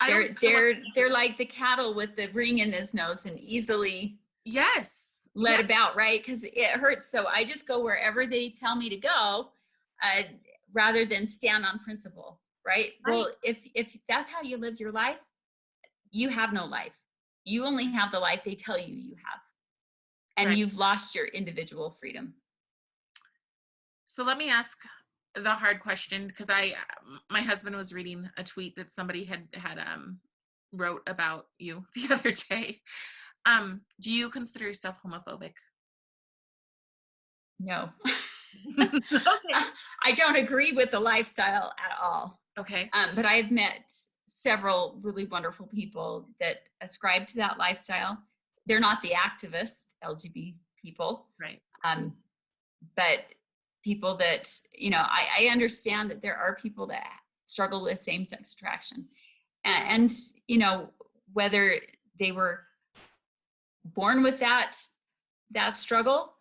I don't They're know what. they're they're like the cattle with the ring in his nose and easily Yes. led about, right? Because it hurts. So I just go wherever they tell me to go, uh, rather than stand on principle, right? Right. Well, if that's how you live your life, you have no life. You only have the life they tell you have, and Right. you've lost your individual freedom. So let me ask the hard question, because my husband was reading a tweet that somebody had wrote about you the other day. Do you consider yourself homophobic? No, Okay. I don't agree with the lifestyle at all. Okay. But I've met several really wonderful people that ascribe to that lifestyle. They're not the activist LGBT people, Right. but people that, I understand that there are people that struggle with same-sex attraction. And whether they were born with that struggle,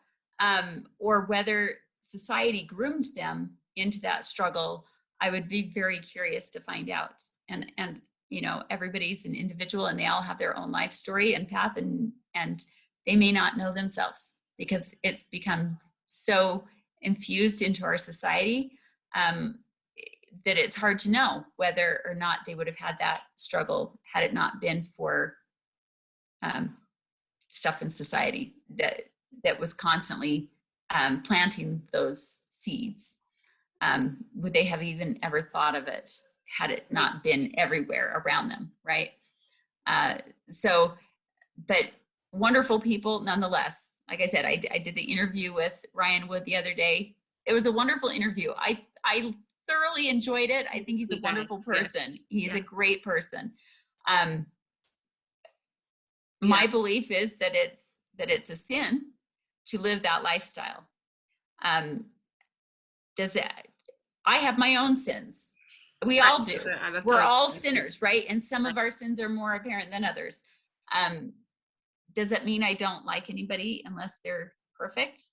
or whether society groomed them into that struggle, I would be very curious to find out. And everybody's an individual, and they all have their own life story and path, and they may not know themselves because it's become so infused into our society, that it's hard to know whether or not they would have had that struggle had it not been for stuff in society that was constantly planting those seeds. Would they have even ever thought of it had it not been everywhere around them, right? So, but wonderful people nonetheless. Like I said, I did the interview with Ryan Wood the other day. It was a wonderful interview. I thoroughly enjoyed it. I think he's a wonderful person. He's a great person. My belief is that it's a sin to live that lifestyle. Does it? I have my own sins. We all do. We're all sinners, right? And some of our sins are more apparent than others. Does that mean I don't like anybody unless they're perfect?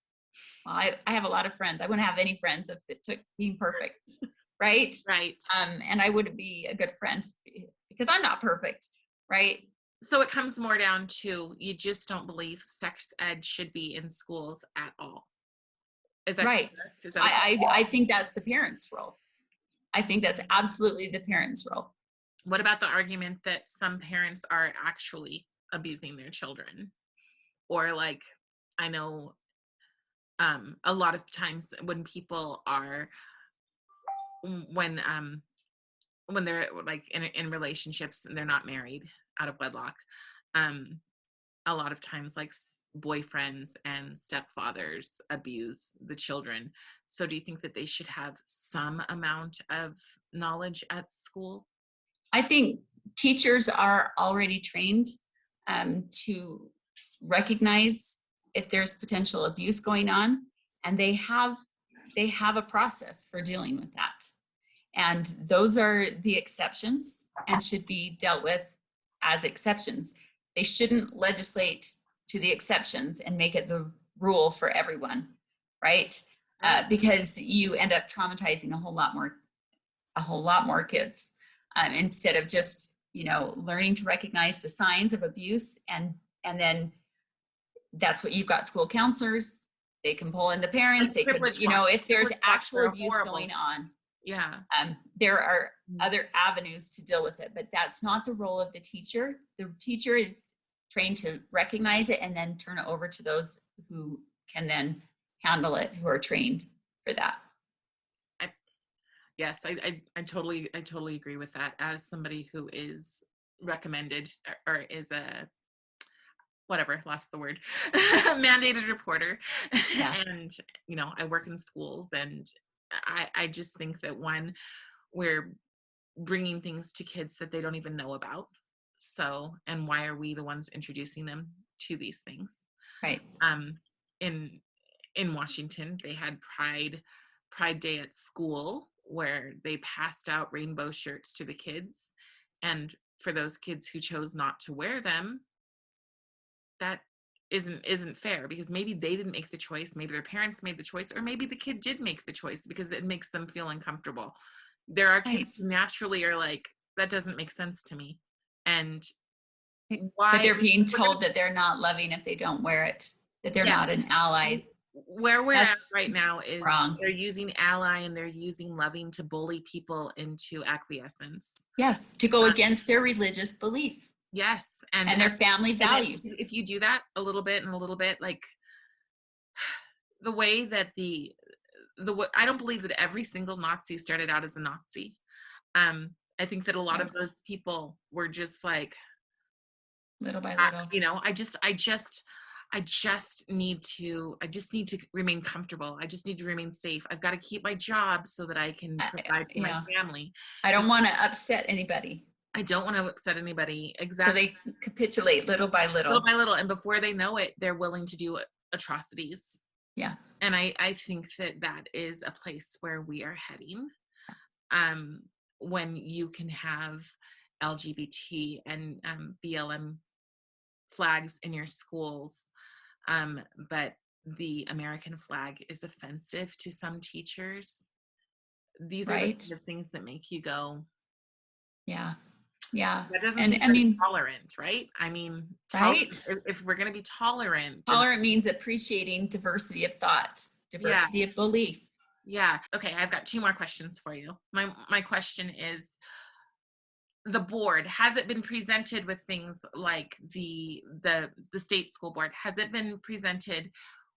Well, I have a lot of friends. I wouldn't have any friends if it took being perfect, right? Right. And I wouldn't be a good friend because I'm not perfect, right? So it comes more down to, you just don't believe sex ed should be in schools at all. Is that right? Correct? Is that I think that's the parents' role. I think that's absolutely the parents' role. What about the argument that some parents are actually abusing their children? Or like, I know a lot of times when people are, when they're like in relationships and they're not married out of wedlock, a lot of times like boyfriends and stepfathers abuse the children. So do you think that they should have some amount of knowledge at school? I think teachers are already trained to recognize if there's potential abuse going on, and they have a process for dealing with that. And those are the exceptions and should be dealt with as exceptions. They shouldn't legislate to the exceptions and make it the rule for everyone, right? Because you end up traumatizing a whole lot more kids, instead of just learning to recognize the signs of abuse, and then that's what you've got school counselors. They can pull in the parents. They could, if there's actual abuse going on. Yeah. There are other avenues to deal with it, but that's not the role of the teacher. The teacher is trained to recognize it and then turn it over to those who can then handle it, who are trained for that. Yes, I totally agree with that. As somebody who is recommended or is a whatever, lost the word, mandated reporter, Yeah. and I work in schools, and I just think that when we're bringing things to kids that they don't even know about, so and why are we the ones introducing them to these things? Right. In Washington, they had Pride Day at school where they passed out rainbow shirts to the kids. And for those kids who chose not to wear them, that isn't fair, because maybe they didn't make the choice, maybe their parents made the choice, or maybe the kid did make the choice because it makes them feel uncomfortable. There are kids Right. who naturally are like, that doesn't make sense to me. And But why they're being we're gonna, told that they're not loving if they don't wear it, that they're yeah, not an ally. where we're at That's right now is wrong. they're using ally and they're using loving to bully people into acquiescence. Yes, to go against their religious belief Yes, and their family and values. if you do that a little bit and a little bit, like the way that I don't believe that every single Nazi started out as a Nazi. I think that a lot of Right. those people were just like, Little by little. I just need to remain comfortable. I just need to remain safe. I've got to keep my job so that I can provide for my Yeah. family. I don't want to upset anybody. I don't want to upset anybody. So Exactly. they capitulate little by Little little. by little. And before they know it, they're willing to do atrocities. Yeah. And I think that is a place where we are heading. When you can have LGBT and BLM flags in your schools, but the American flag is offensive to some teachers. These are the Right. kind of things that make you go, Yeah. Yeah. that doesn't And seem I very mean, tolerant, right? I mean, right. if we're going to be tolerant, then Tolerant means appreciating diversity of thought, yeah, diversity of belief. yeah. Okay, I've got two more questions for you. My question is, the board, has it been presented with things like the state school board? Has it been presented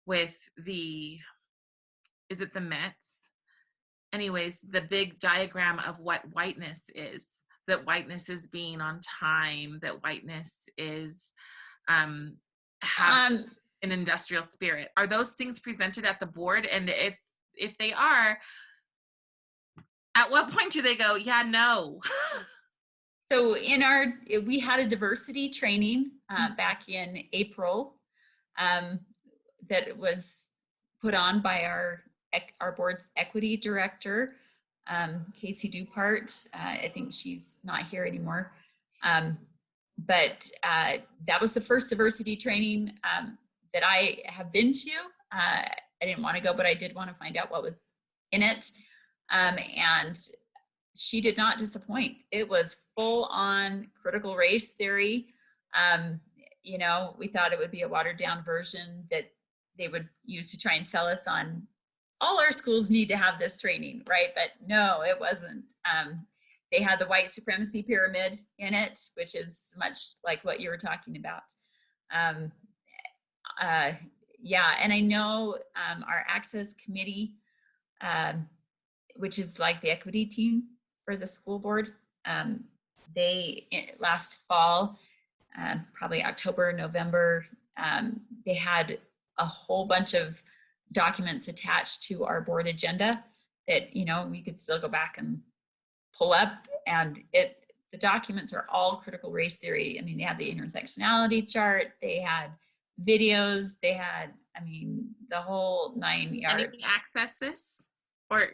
with is it the Mets? Anyways, the big diagram of what whiteness is, that whiteness is being on time, that whiteness is having Um, an industrial spirit. Are those things presented at the board? And if they are, at what point do they go, yeah, no? so we had a diversity training back in April that was put on by our board's equity director, Casey Dupart. I think she's not here anymore. But that was the first diversity training that I have been to. I didn't want to go, but I did want to find out what was in it. And she did not disappoint. It was full on critical race theory. We thought it would be a watered down version that they would use to try and sell us on all our schools need to have this training, right? But no, it wasn't. They had the white supremacy pyramid in it, which is much like what you were talking about. Yeah, and I know our access committee, which is like the equity team for the school board, they last fall, probably October, November, they had a whole bunch of documents attached to our board agenda that we could still go back and pull up, and the documents are all critical race theory. I mean, they had the intersectionality chart, they had videos, they had, the whole 9 yards. And you can access this, or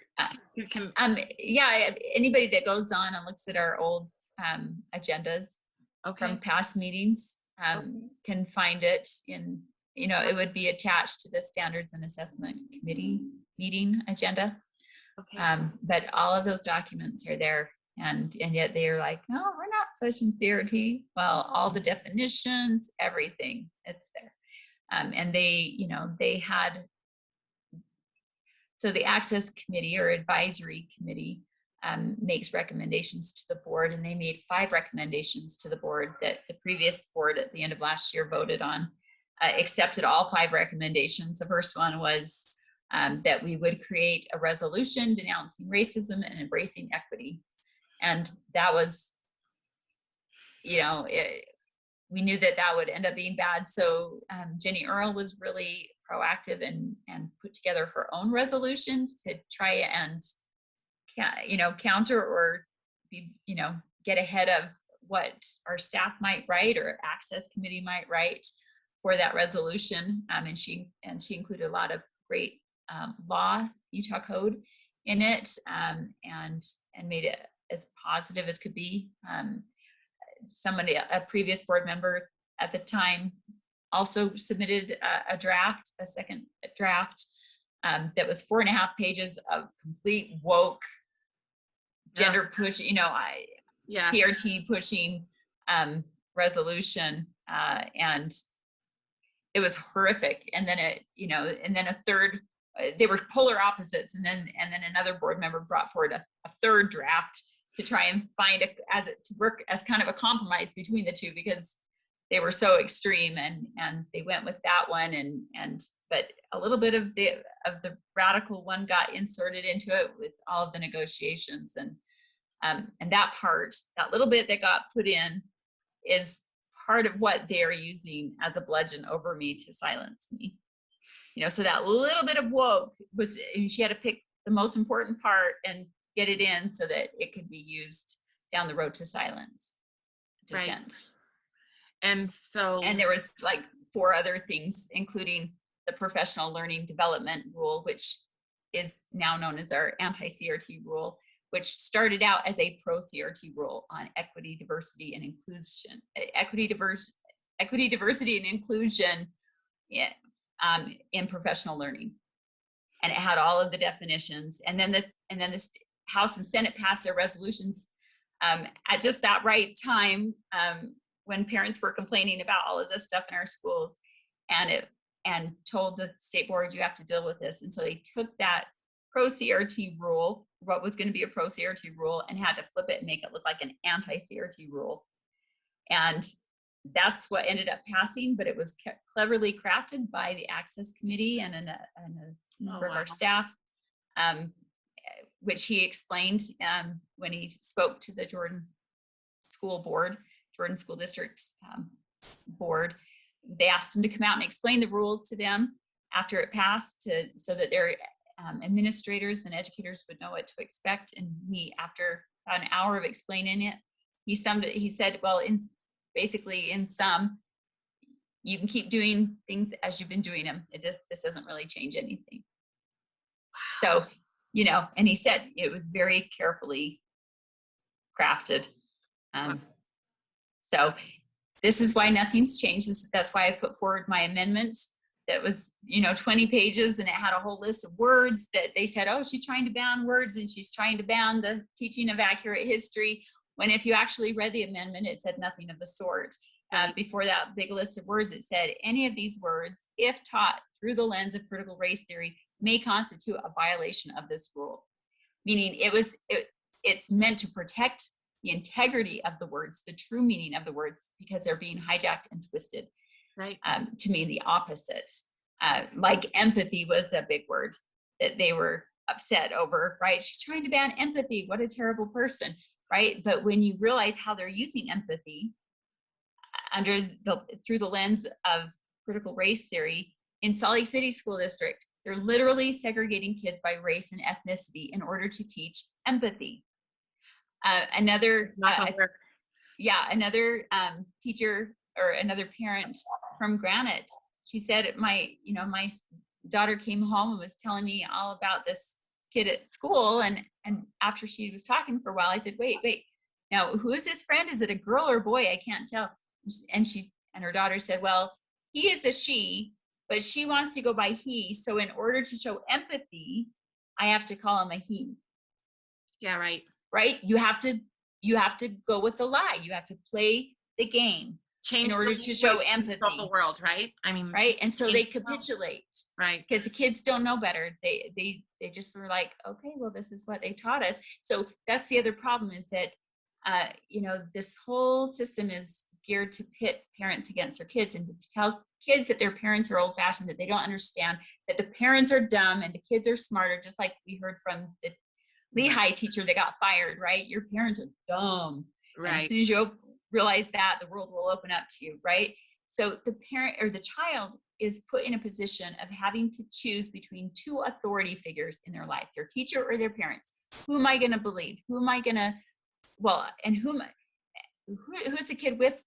you can yeah, anybody that goes on and looks at our old agendas from past meetings can find it in, it would be attached to the standards and assessment committee meeting agenda. But all of those documents are there, and yet they're like, no, we're not pushing CRT. Well, all the definitions, everything, it's there. And they had, so the access committee or advisory committee makes recommendations to the board, and they made 5 recommendations to the board that the previous board at the end of last year voted on. accepted all 5 recommendations. The first one was that we would create a resolution denouncing racism and embracing equity. And that was, we knew that would end up being bad. So Jenny Earle was really proactive and put together her own resolution to try and, counter or be, get ahead of what our staff might write or access committee might write for that resolution. And she included a lot of great law, Utah code in it, and made it as positive as could be. A previous board member at the time also submitted a second draft that was 4.5 pages of complete woke gender push, CRT pushing resolution, and it was horrific. And then a third, they were polar opposites, and then another board member brought forward a third draft to try and find to work as kind of a compromise between the two, because they were so extreme, and they went with that one, but a little bit of the radical one got inserted into it with all of the negotiations, and that little bit that got put in is part of what they're using as a bludgeon over me to silence me. So that little bit of woke was, she had to pick the most important part and get it in so that it could be used down the road to silence dissent. Right. And there was like 4 other things, including the professional learning development rule, which is now known as our anti-CRT rule, which started out as a pro-CRT rule on equity, diversity, and inclusion. Equity, diversity, and inclusion in professional learning, and it had all of the definitions. And then the House and Senate passed their resolutions at just that right time, when parents were complaining about all of this stuff in our schools, and told the state board, you have to deal with this. And so they took that pro-CRT rule, what was going to be a pro-CRT rule, and had to flip it and make it look like an anti-CRT rule. And that's what ended up passing, but it was cleverly crafted by the Access Committee and a member of our staff, which he explained when he spoke to the Jordan School District board. They asked him to come out and explain the rule to them after it passed, so that their administrators and educators would know what to expect. And after about an hour of explaining it, he said, well, in sum, you can keep doing things as you've been doing them. This doesn't really change anything. So, and he said it was very carefully crafted. So this is why nothing's changed. That's why I put forward my amendment that was, 20 pages, and it had a whole list of words that they said, oh, she's trying to ban words and she's trying to ban the teaching of accurate history. When if you actually read the amendment, it said nothing of the sort. Before that big list of words, it said any of these words, if taught through the lens of critical race theory, may constitute a violation of this rule. Meaning it's meant to protect the integrity of the words, the true meaning of the words, because they're being hijacked and twisted, right, to mean the opposite. Like empathy was a big word that they were upset over, right? She's trying to ban empathy. What a terrible person, right? But when you realize how they're using empathy through the lens of critical race theory, in Salt Lake City School District, they're literally segregating kids by race and ethnicity in order to teach empathy. Another teacher or another parent from Granite, she said, my daughter came home and was telling me all about this kid at school, and after she was talking for a while, I said, wait, now who is this friend? Is it a girl or a boy? I can't tell. And her daughter said, well, he is a she, but she wants to go by he, so in order to show empathy, I have to call him a he. Yeah, right. Right? You have to go with the lie. You have to play the game in order to show empathy. Of the world, right? I mean, right? And so they capitulate, right? Because the kids don't know better. They just were like, okay, well, this is what they taught us. So that's the other problem, is that this whole system is geared to pit parents against their kids and to tell kids that their parents are old-fashioned, that they don't understand, that the parents are dumb and the kids are smarter, just like we heard from the Lehigh teacher that got fired, right? Your parents are dumb. And as Right. soon as you realize that, the world will open up to you, right? So the parent or the child is put in a position of having to choose between two authority figures in their life, their teacher or their parents. Who am I going to believe? Who am I going to, well, and who's the kid with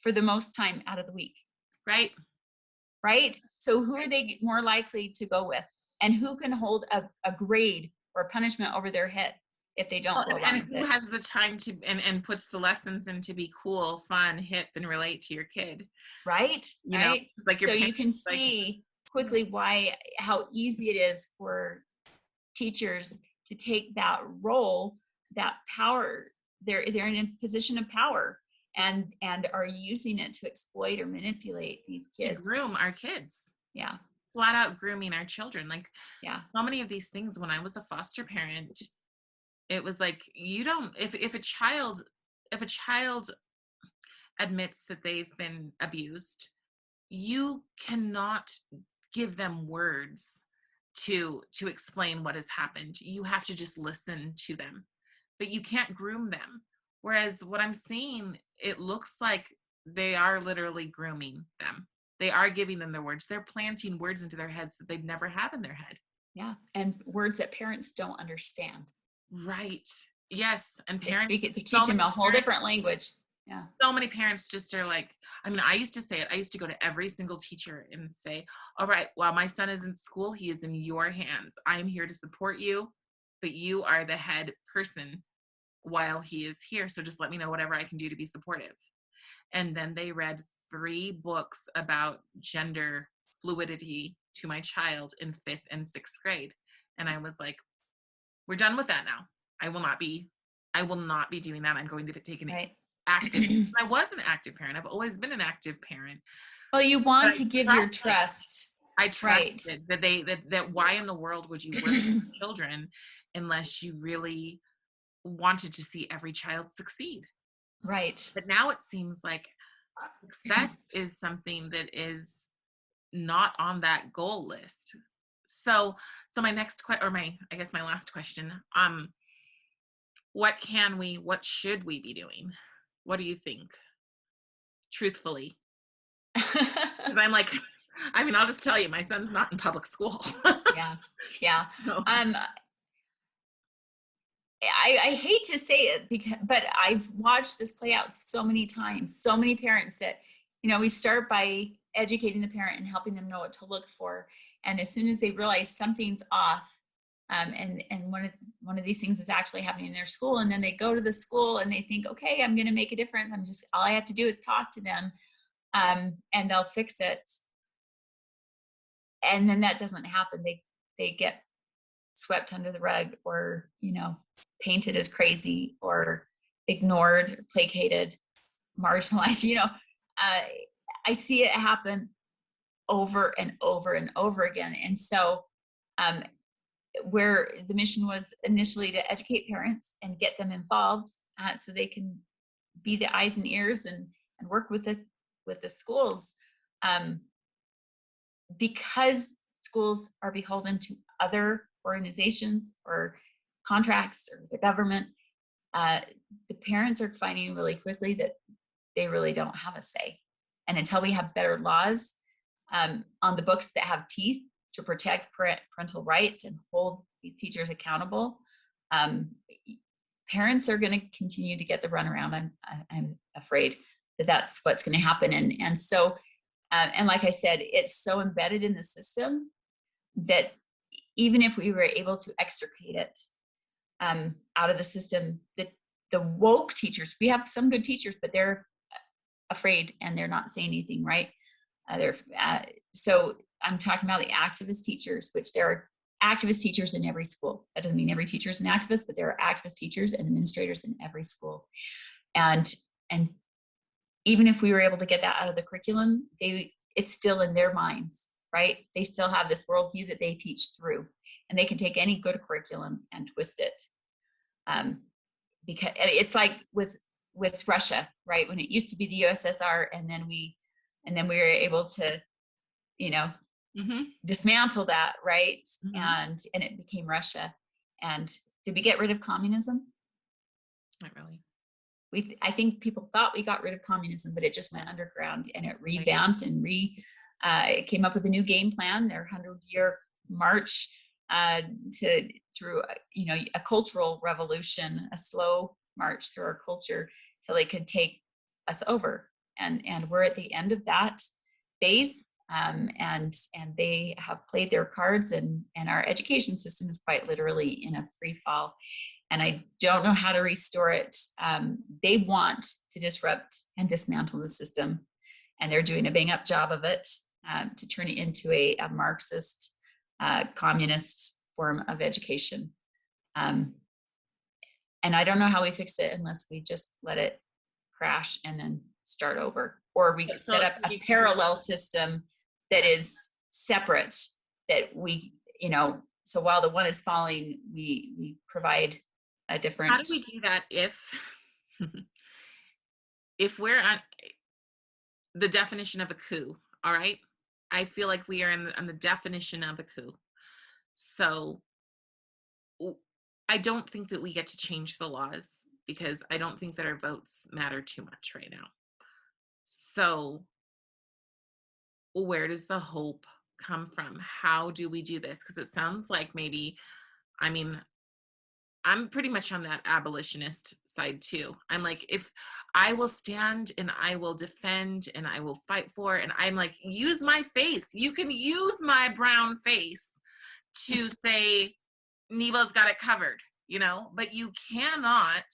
for the most time out of the week? Right. Right? So who are they more likely to go with? And who can hold a grade or a punishment over their head if they don't Well, go and along with who it? has the time to and puts the lessons in to be cool, fun, hip, and relate to your kid? Right? You know, Right? it's like your So you parents, can like, see quickly how easy it is for teachers to take that role, that power. They're in a position of power and are using it to exploit or manipulate these to kids. groom our kids. Yeah. Flat out grooming our children. Like, Yeah. so many of these things, when I was a foster parent, it was like, you don't, if a child admits that they've been abused, you cannot give them words to explain what has happened. You have to just listen to them, but you can't groom them. Whereas what I'm seeing, it looks like they are literally grooming them. They are giving them their words. They're planting words into their heads that they'd never have in their head. Yeah. And words that parents don't understand. Right. Yes. And They parents, speak it, they so teach them many a whole parents, different language. Yeah. so many parents just are like, I mean, I used to say it. I used to go to every single teacher and say, all right, while my son is in school, he is in your hands. I am here to support you, but you are the head person while he is here. So just let me know whatever I can do to be supportive. And then they read 3 books about gender fluidity to my child in 5th and 6th grade. And I was like, we're done with that now. I will not be doing that. I'm going to take an Right. active. I was an active parent. I've always been an active parent. Well, you But want I to give your trusted. trust. I Right. trusted that why in the world would you work with children unless you really wanted to see every child succeed? Right. But now it seems like success is something that is not on that goal list. So my next I guess my last question, what should we be doing? What do you think? Truthfully. Because I'm like, I mean, I'll just tell you, my son's not in public school. Yeah. Yeah. No. I hate to say it but I've watched this play out so many times. So many parents that, we start by educating the parent and helping them know what to look for. And as soon as they realize something's off, and one of these things is actually happening in their school, and then they go to the school and they think, okay, I'm going to make a difference. All I have to do is talk to them, and they'll fix it. And then that doesn't happen. They get swept under the rug, or painted as crazy, or ignored, placated, marginalized. I see it happen over and over and over again. And so where the mission was initially to educate parents and get them involved, so they can be the eyes and ears and work with the schools, because schools are beholden to other organizations or contracts or the government. The parents are finding really quickly that they really don't have a say. And until we have better laws on the books that have teeth to protect parental rights and hold these teachers accountable, parents are going to continue to get the runaround. I'm afraid that that's what's going to happen. And so, and like I said, it's so embedded in the system that even if we were able to extricate it out of the system, that the woke teachers, we have some good teachers, but they're afraid and they're not saying anything, right? So I'm talking about the activist teachers, which there are activist teachers in every school. That doesn't mean every teacher is an activist, but there are activist teachers and administrators in every school. And even if we were able to get that out of the curriculum, it's still in their minds, right? They still have this worldview that they teach through, and they can take any good curriculum and twist it. Because it's like with Russia, right? When it used to be the USSR, and then we And then we were able to, you know, Mm-hmm. dismantle that, right? Mm-hmm. And it became Russia. And did we get rid of communism? Not really. I think people thought we got rid of communism, but it just went underground, and it Right. revamped and it came up with a new game plan, their 100-year march through a cultural revolution, a slow march through our culture till they could take us over. And we're at the end of that phase. And they have played their cards, and our education system is quite literally in a free fall, and I don't know how to restore it. They want to disrupt and dismantle the system, and they're doing a bang up job of it, to turn it into a Marxist, communist form of education. And I don't know how we fix it unless we just let it crash and then start over, or we set up a parallel system that is separate, that we, so while the one is falling, we provide a different. How do we do that if we're on the definition of a coup? All right, I feel like we are on the definition of a coup. So I don't think that we get to change the laws, because I don't think that our votes matter too much right now. So where does the hope come from? How do we do this? Because it sounds like maybe, I mean, I'm pretty much on that abolitionist side too. I'm like, if I will stand and I will defend and I will fight for, and I'm like, use my face. You can use my brown face to say Neva's got it covered, but you cannot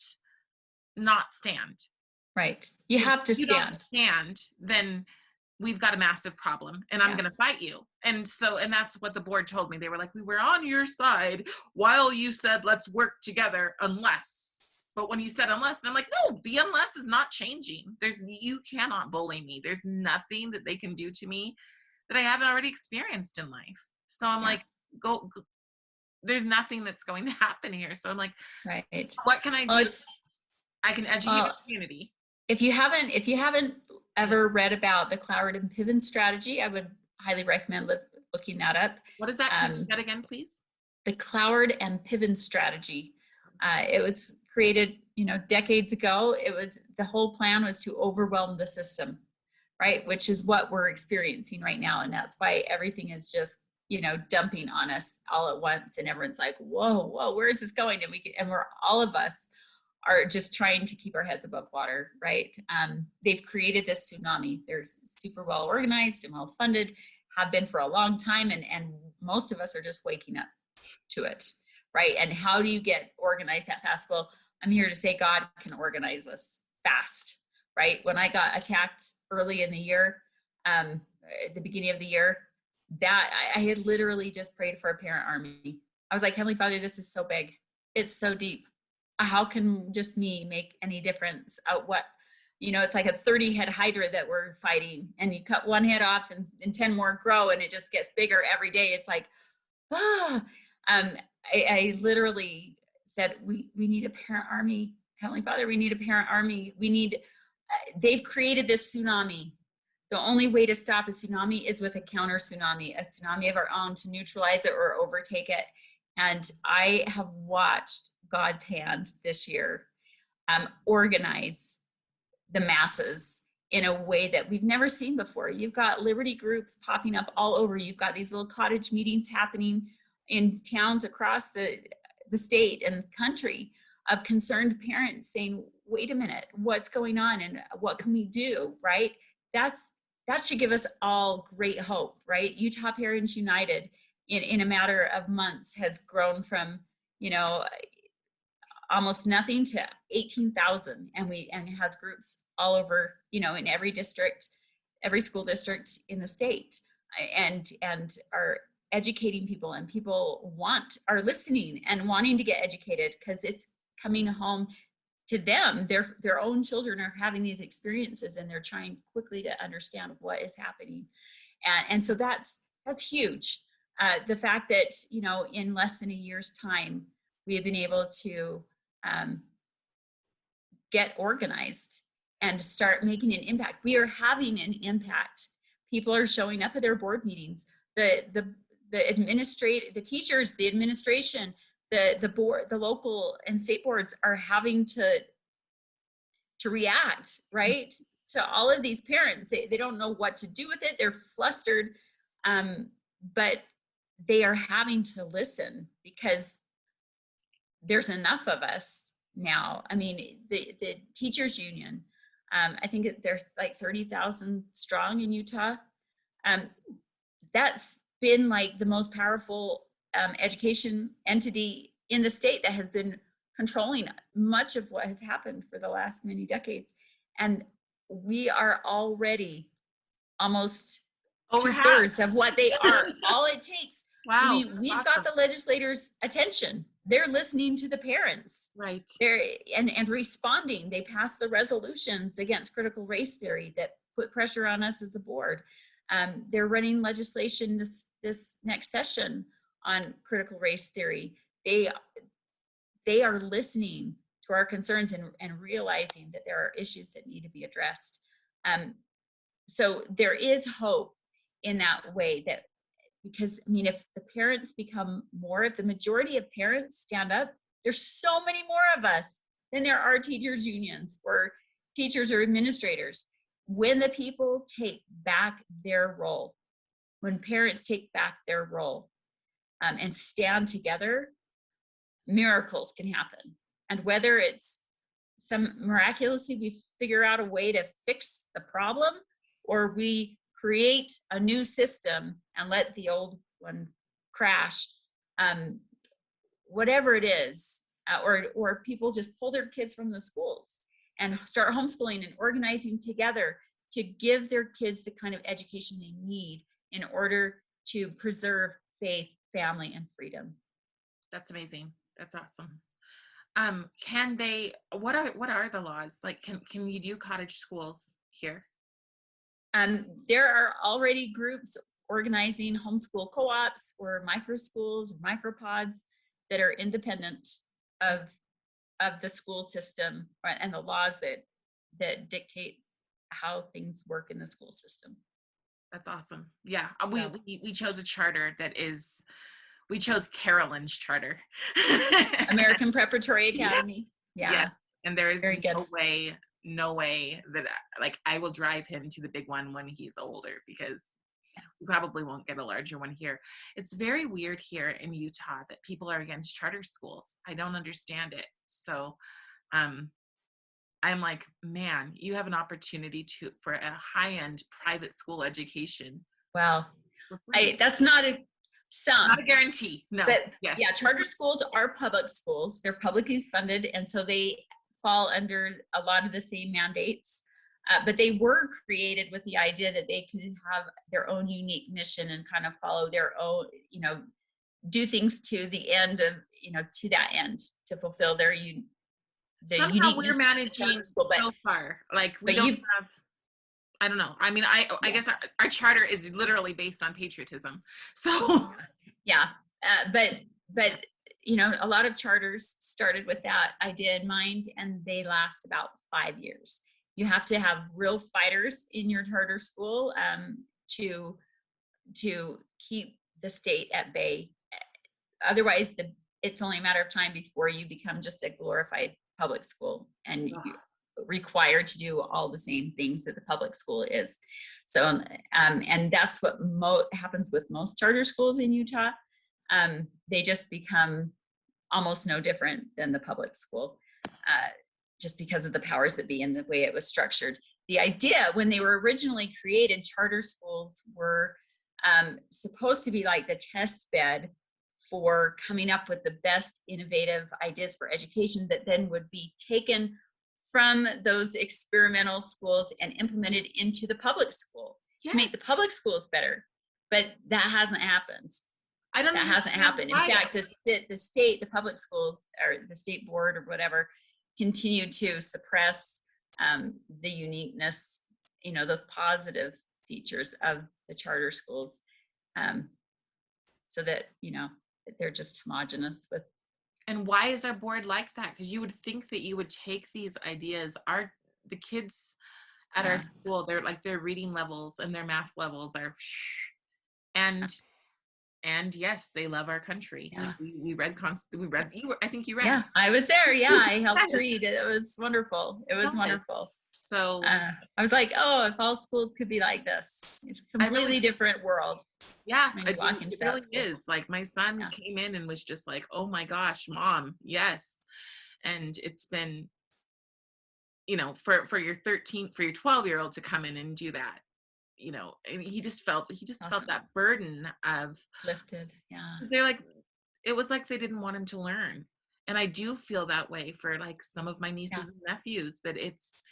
not stand. Right. You have to If you don't stand. stand, then we've got a massive problem, and I'm going to fight you. And that's what the board told me. They were like, we were on your side while you said, let's work together, unless. But when you said unless, and I'm like, no, the unless is not changing. You cannot bully me. There's nothing that they can do to me that I haven't already experienced in life. So I'm like, go. There's nothing that's going to happen here. So I'm like, right. What can I do? I can educate the community. If you haven't ever read about the Cloward and Piven strategy, I would highly recommend looking that up. What is that? Can you say that again, please? The Cloward and Piven strategy. It was created, decades ago. The whole plan was to overwhelm the system, right? Which is what we're experiencing right now, and that's why everything is just, dumping on us all at once, and everyone's like, whoa, where is this going? And we're all of us are just trying to keep our heads above water, right? They've created this tsunami. They're super well organized and well funded, have been for a long time, and most of us are just waking up to it, right? And how do you get organized that fast? Well, I'm here to say God can organize us fast, right? When I got attacked early in the year, at the beginning of the year, that I had literally just prayed for a parent army. I was like, Heavenly Father, this is so big. It's so deep. How can just me make any difference? It's like a 30-head hydra that we're fighting, and you cut one head off and 10 more grow, and it just gets bigger every day. It's like, I literally said, we need a parent army. Heavenly Father, we need a parent army. They've created this tsunami. The only way to stop a tsunami is with a counter tsunami, a tsunami of our own, to neutralize it or overtake it. And I have watched God's hand this year organize the masses in a way that we've never seen before. You've got liberty groups popping up all over. You've got these little cottage meetings happening in towns across the state and country of concerned parents saying, wait a minute, what's going on and what can we do, right? That should give us all great hope, right? Utah Parents United in a matter of months has grown from, almost nothing to 18,000, and has groups all over, in every district, every school district in the state, and are educating people, and people are listening and wanting to get educated because it's coming home to them. Their own children are having these experiences, and they're trying quickly to understand what is happening, and so that's huge. The fact that in less than a year's time we have been able to get organized and start making an impact. We are having an impact. People are showing up at their board meetings. The teachers, the administration, the board, the local and state boards are having to react, right, to all of these parents. They don't know what to do with it. They're flustered, but they are having to listen because there's enough of us now. I mean, the teachers union, I think they're like 30,000 strong in Utah. That's been like the most powerful education entity in the state that has been controlling much of what has happened for the last many decades. And we are already almost Over two-thirds half. of what they are. All it takes. Wow. We've Awesome. got the legislators' attention. They're listening to the parents. Right. They're and responding. They pass the resolutions against critical race theory that put pressure on us as a board. They're running legislation this next session on critical race theory. They are listening to our concerns and realizing that there are issues that need to be addressed. So there is hope in that way, that because I mean, if the parents become more, if the majority of parents stand up, there's so many more of us than there are teachers unions or teachers or administrators. When the people take back their role, when parents take back their role and stand together, miracles can happen. And whether it's miraculously we figure out a way to fix the problem, or we create a new system and let the old one crash, whatever it is, or people just pull their kids from the schools and start homeschooling and organizing together to give their kids the kind of education they need in order to preserve faith, family, and freedom. That's amazing. That's awesome. Can they, what are the laws? Like, can you do cottage schools here? There are already groups organizing homeschool co-ops or micro schools or micropods that are independent of the school system and the laws that dictate how things work in the school system. That's awesome. Yeah. We chose a charter that is, we chose Carolyn's charter. American Preparatory Academy. Yeah. Yes. And there is Very good. no way that like I will drive him to the big one when he's older, because we probably won't get a larger one here. It's very weird here in Utah that people are against charter schools. I don't understand it. So I'm like, man, you have an opportunity for a high-end private school education. Well, that's not a guarantee. No. But yes. Yeah, charter schools are public schools. They're publicly funded, and so they fall under a lot of the same mandates. But they were created with the idea that they could have their own unique mission and kind of follow their own, do things to the end of, to that end, to fulfill their Somehow we're managing school, so far. Like we don't have, I don't know. I mean, I guess our charter is literally based on patriotism. So yeah, but a lot of charters started with that idea in mind, and they last about 5 years. You have to have real fighters in your charter school to keep the state at bay. Otherwise, it's only a matter of time before you become just a glorified public school and you're required to do all the same things that the public school is. So, and that's what happens with most charter schools in Utah. They just become almost no different than the public school, just because of the powers that be and the way it was structured. The idea when they were originally created, charter schools were supposed to be like the test bed for coming up with the best innovative ideas for education that then would be taken from those experimental schools and implemented into the public school to make the public schools better. But that hasn't happened. That hasn't happened. In fact, the state, the public schools, or the state board or whatever, continue to suppress the uniqueness, those positive features of the charter schools, so that, they're just homogenous with. And why is our board like that? Because you would think that you would take these ideas, our the kids at our Yeah. school, they're like, their reading levels and their math levels are, and yes, they love our country. Like Yeah. we read we read, I think you read. Yeah. I was there. Yeah. I helped Yes. read. It was wonderful. It was Yes. wonderful. So I was like, oh, if all schools could be like this, it's a I completely really, different world yeah, when you walk into it that really school. is. Like my son Yeah. came in and was just like, oh my gosh, mom, yes. And it's been, for your 12-year-old to come in and do that, and he just felt that burden of, Lifted. Yeah. 'cause they're like, it was like they didn't want him to learn. And I do feel that way for like some of my Yeah. nieces and nephews, that it's,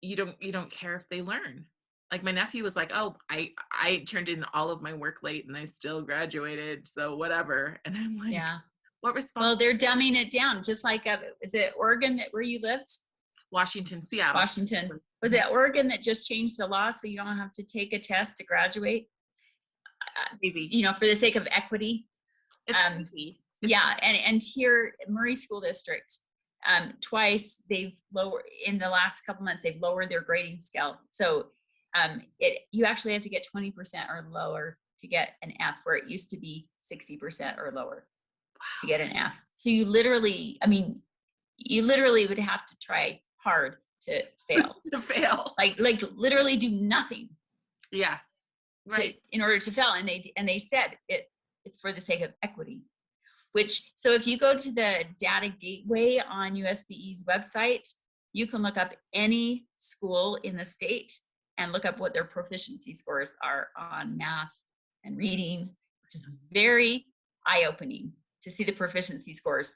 you don't care if they learn. Like my nephew was like, oh, I turned in all of my work late and I still graduated, so whatever. And I'm like, Yeah. what Well, response? they're dumbing it down, just like, is it Oregon where you lived? Washington, Seattle. Washington. Was it Oregon that just changed the law so you don't have to take a test to graduate? Crazy. For the sake of equity. It's crazy. Yeah, and here Murray School District, twice they've lowered, in the last couple months, they've lowered their grading scale. So you actually have to get 20% or lower to get an F, where it used to be 60% or lower to get an F. So you literally would have to try hard to fail. To fail. Like literally do nothing. Yeah. Right. In order to fail. And they said it's for the sake of equity. So if you go to the data gateway on USBE's website, you can look up any school in the state and look up what their proficiency scores are on math and reading, which is very eye-opening to see the proficiency scores.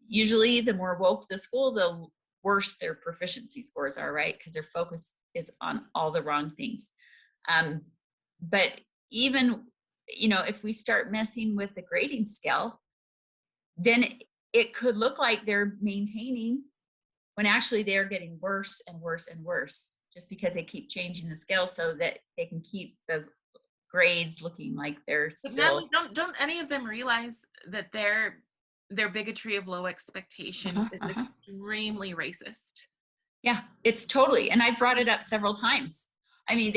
Usually the more woke the school, the worse their proficiency scores are, right? Because their focus is on all the wrong things. But even, if we start messing with the grading scale, then it could look like they're maintaining when actually they're getting worse and worse and worse, just because they keep changing the scale so that they can keep the grades looking like they're still. Natalie, don't any of them realize that their bigotry of low expectations is extremely racist? Yeah, it's totally. And I brought it up several times. I mean,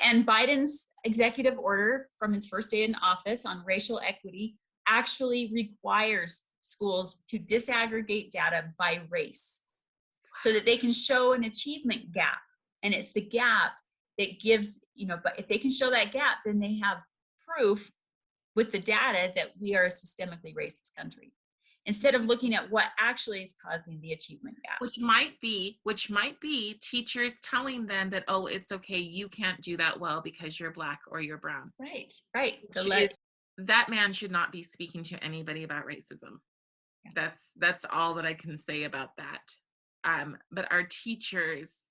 and Biden's executive order from his first day in office on racial equity actually requires schools to disaggregate data by race so that they can show an achievement gap. And it's the gap that gives, but if they can show that gap, then they have proof with the data that we are a systemically racist country, instead of looking at what actually is causing the achievement gap. Which might be teachers telling them that, oh, it's okay, you can't do that well because you're Black or you're brown. Right. That man should not be speaking to anybody about racism. Yeah. That's all that I can say about that. But our teachers,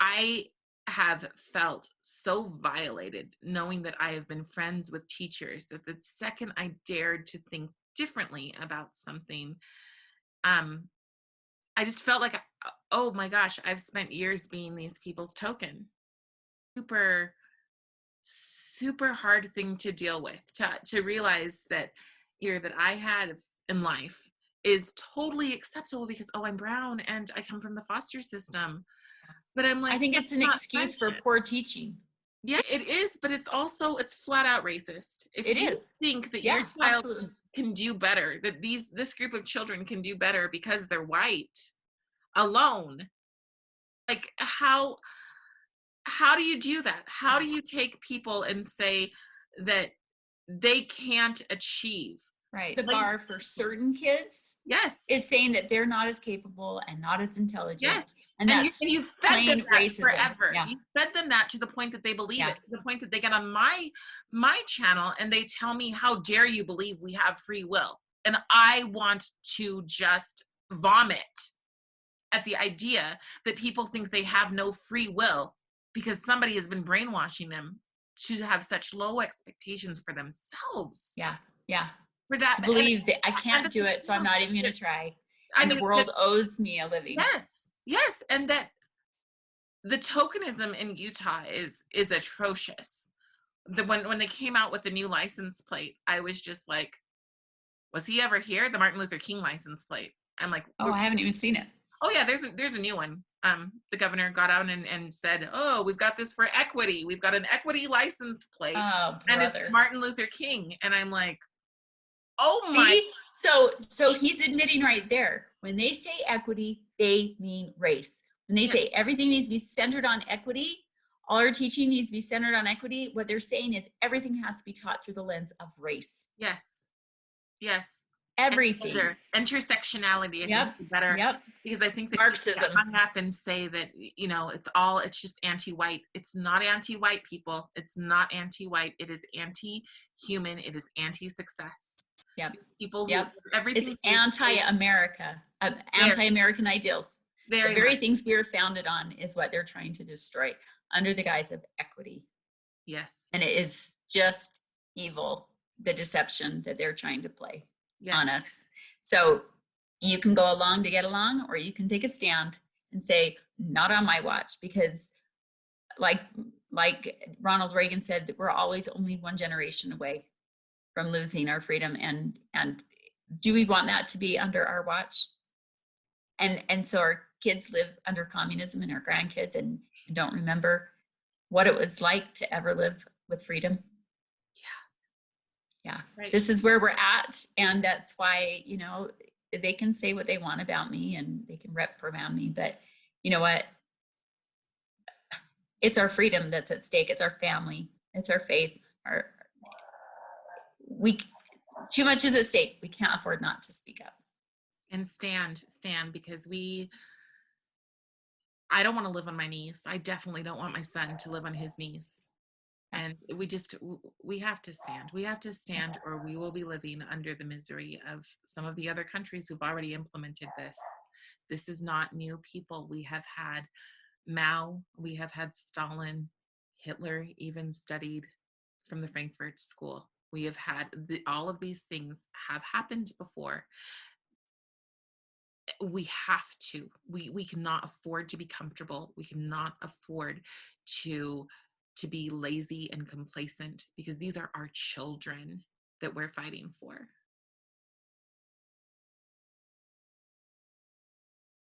I have felt so violated knowing that I have been friends with teachers that the second I dared to think differently about something, I just felt like, oh my gosh, I've spent years being these people's token. Super hard thing to deal with, to realize that that I had in life is totally acceptable because, oh, I'm brown and I come from the foster system. But I'm like, I think it's an excuse for poor teaching. Yeah, it is, but it's flat out racist. If you think that your child can do better, that this group of children can do better because they're white alone, like how do you do that? How do you take people and say that they can't achieve? Right. The bar for certain kids, yes, is saying that they're not as capable and not as intelligent. Yes. And that's you fed them that racism. Forever. Yeah. You fed them that to the point that they believe it, to the point that they get on my channel and they tell me, how dare you believe we have free will? And I want to just vomit at the idea that people think they have no free will because somebody has been brainwashing them to have such low expectations for themselves. Yeah. For that, to believe that I can't do it, so I'm not even going to try. And the world owes me a living. Yes, and that the tokenism in Utah is atrocious. When they came out with the new license plate, I was just like, was he ever here? The Martin Luther King license plate. I'm like, Oh, I haven't even seen it. oh yeah, there's a new one. The governor got out and said, oh, we've got this for equity. We've got an equity license plate, Oh, and it's brother. Martin Luther King. And I'm like, oh my, See? So he's admitting right there. When they say equity, they mean race. When they yeah, say everything needs to be centered on equity, all our teaching needs to be centered on equity, what they're saying is everything has to be taught through the lens of race. yes, yes. And Everything. intersectionality, I think Yep. is better, Yep. because I think that people get Marxism. hung up and say that, it's just anti-white. It's not anti-white, people. It's not anti-white. It is anti-human. It is anti-success. Yep. People who Yep. everything It's anti-America, very, anti-American ideals. The very very much. things we are founded on is what they're trying to destroy under the guise of equity. Yes. And it is just evil, the deception that they're trying to play on Yes. us. So you can go along to get along, or you can take a stand and say, not on my watch, because like Ronald Reagan said, that we're always only one generation away from losing our freedom. And do we want that to be under our watch? And so our kids live under communism, and our grandkids and don't remember what it was like to ever live with freedom. Yeah, Right. this is where we're at. And that's why, they can say what they want about me and they can reprimand me, but you know what? It's our freedom that's at stake. It's our family. It's our faith. We too much is at stake. We can't afford not to speak up. And stand, because I don't want to live on my knees. I definitely don't want my son to live on his knees. And we have to stand. We have to stand, or we will be living under the misery of some of the other countries who've already implemented this. This is not new, people. We have had Mao, we have had Stalin, Hitler even studied from the Frankfurt School. We have had all of these things have happened before. We have to. We cannot afford to be comfortable. We cannot afford to be lazy and complacent, because these are our children that we're fighting for.